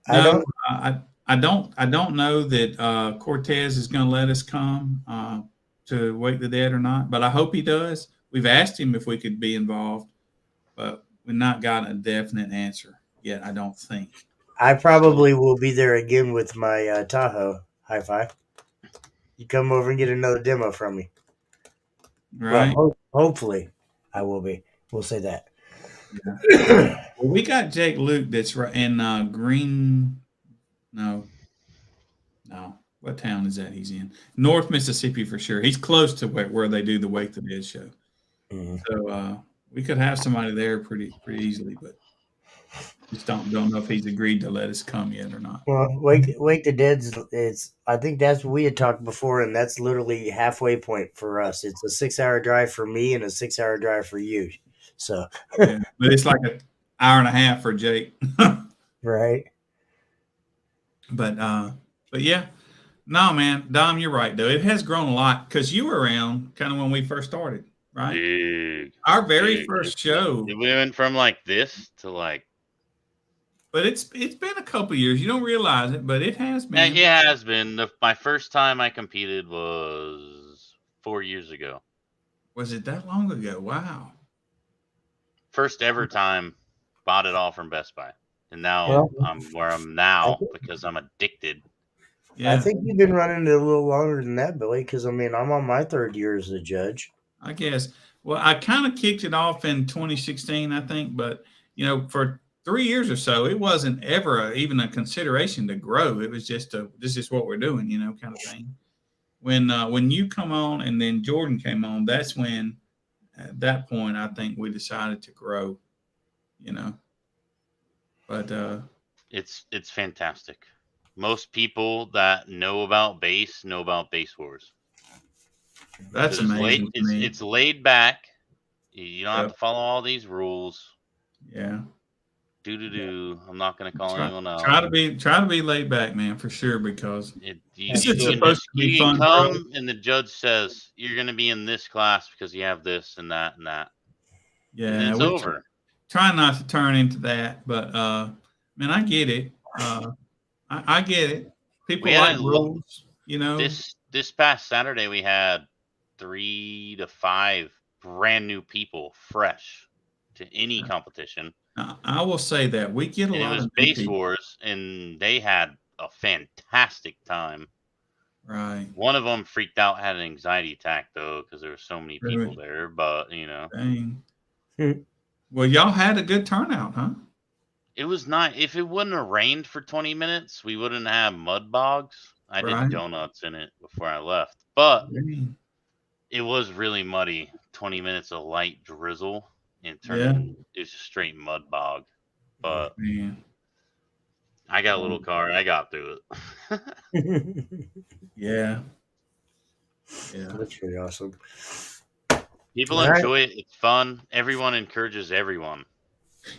No, I don't know that Cortez is going to let us come to Wake the Dead or not, but I hope he does. We've asked him if we could be involved, but we've not gotten a definite answer yet, I don't think. I probably will be there again with my Tahoe. High five. You come over and get another demo from me. Right. Well, hopefully I will be. We'll say that. Yeah. Well, we got Jake Luke that's right in Green. No. What town is that he's in? North Mississippi for sure. He's close to where they do the Wake the Dead show. Mm-hmm. So we could have somebody there pretty easily, but just don't know if he's agreed to let us come yet or not. Well, Wake the Dead's I think that's what we had talked before, and that's literally halfway point for us. It's a 6-hour drive for me and a 6-hour drive for you. So, yeah, but it's like an hour and a half for Jake, right? But yeah, no, man, Dom, you're right though. It has grown a lot because you were around kind of when we first started, right? Big. Our very first show. We went from like this to like. But it's been a couple years. You don't realize it, but it has been. Yeah, it has been. My first time I competed was 4 years ago. Was it that long ago? Wow. First ever time, bought it all from Best Buy. And now I'm where I'm now because I'm addicted. Yeah. I think you've been running it a little longer than that, Billy, because, I mean, I'm on my 3rd year as a judge. I guess. Well, I kind of kicked it off in 2016, I think. But, for 3 years or so, it wasn't ever even a consideration to grow. It was just this is what we're doing, kind of thing. When you come on and then Jordan came on, that's when, at that point, I think we decided to grow, But it's fantastic. Most people that know about base know about Base Wars. That's amazing. It's laid back. You don't have to follow all these rules. Yeah. I'm not gonna call anyone out. Try to be laid back, man, for sure, because this is Absolutely. supposed to be you can fun. For us. come and the judge says you're gonna be in this class because you have this and that and that. And then Yeah, it's we over. try not to turn into that, but man, I get it. I get it. People We had like a rules, you know. This past Saturday we had 3 to 5 brand new people fresh to any competition. I will say that we get a And it lot was of new Base people. Wars, and they had a fantastic time. Right. One of them freaked out, had an anxiety attack though, because there were so many people Really? there. But you know, Dang. Hmm. Well, y'all had a good turnout, huh? it was not. If it wouldn't have rained for 20 minutes, we wouldn't have mud bogs. I Right. did donuts in it before I left, but Dang. it was really muddy. 20 minutes of light drizzle and turned Yeah. it was a straight mud bog. But Man. I got a little car. I got through it. Yeah. Yeah. That's pretty awesome. People All right. enjoy it. It's fun. Everyone encourages everyone.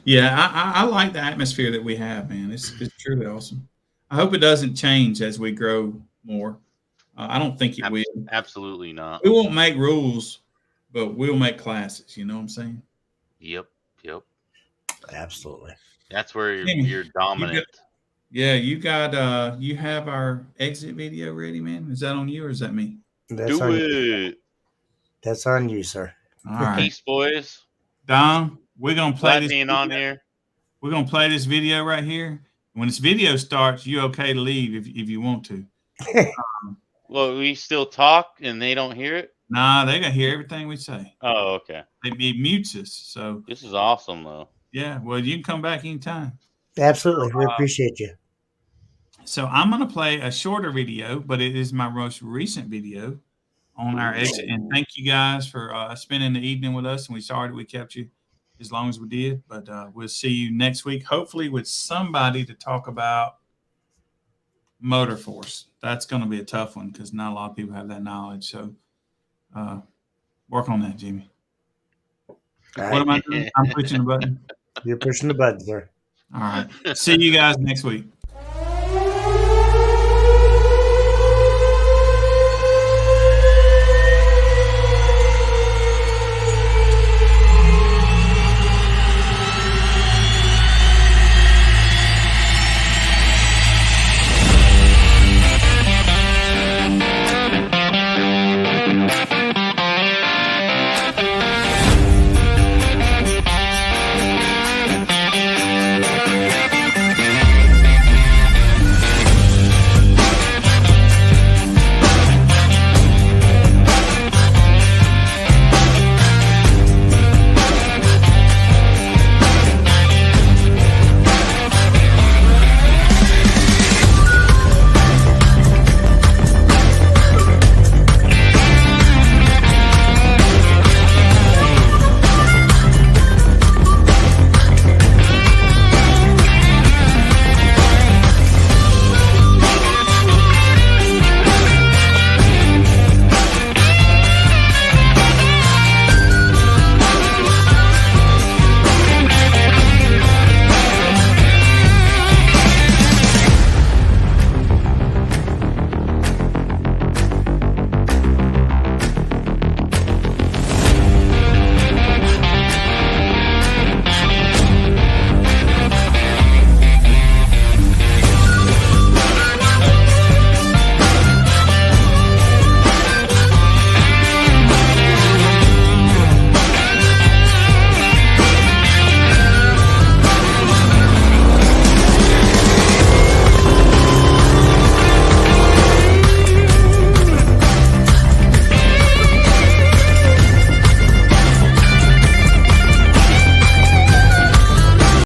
Yeah, I like the atmosphere that we have, man. It's truly awesome. I hope it doesn't change as we grow more. I don't think it will. Absolutely not. We won't make rules, but we'll make classes. You know what I'm saying? Yep. Absolutely. That's where Jimmy, you're dominant. you have our exit video ready, man. Is that on you or is that me? That's Do on, it. That's on you, sir. All right, Peace, boys. Dom. We're gonna play Glad this. being on here. We're gonna play this video right here. When this video starts, you're okay to leave if you want to. Well, we still talk and they don't hear it. Nah, they gonna hear everything we say. Oh, okay. It mutes us. So This is awesome, though. yeah, well, you can come back anytime. Absolutely. We appreciate you. So I'm gonna play a shorter video, but it is my most recent video on our exit. And thank you guys for spending the evening with us. And we sorry that we kept you as long as we did, but we'll see you next week, hopefully with somebody to talk about motor force. That's going to be a tough one because not a lot of people have that knowledge. So work on that, Jimmy. All What right. am I doing? I'm pushing the button. You're pushing the button, sir. All right. See you guys next week.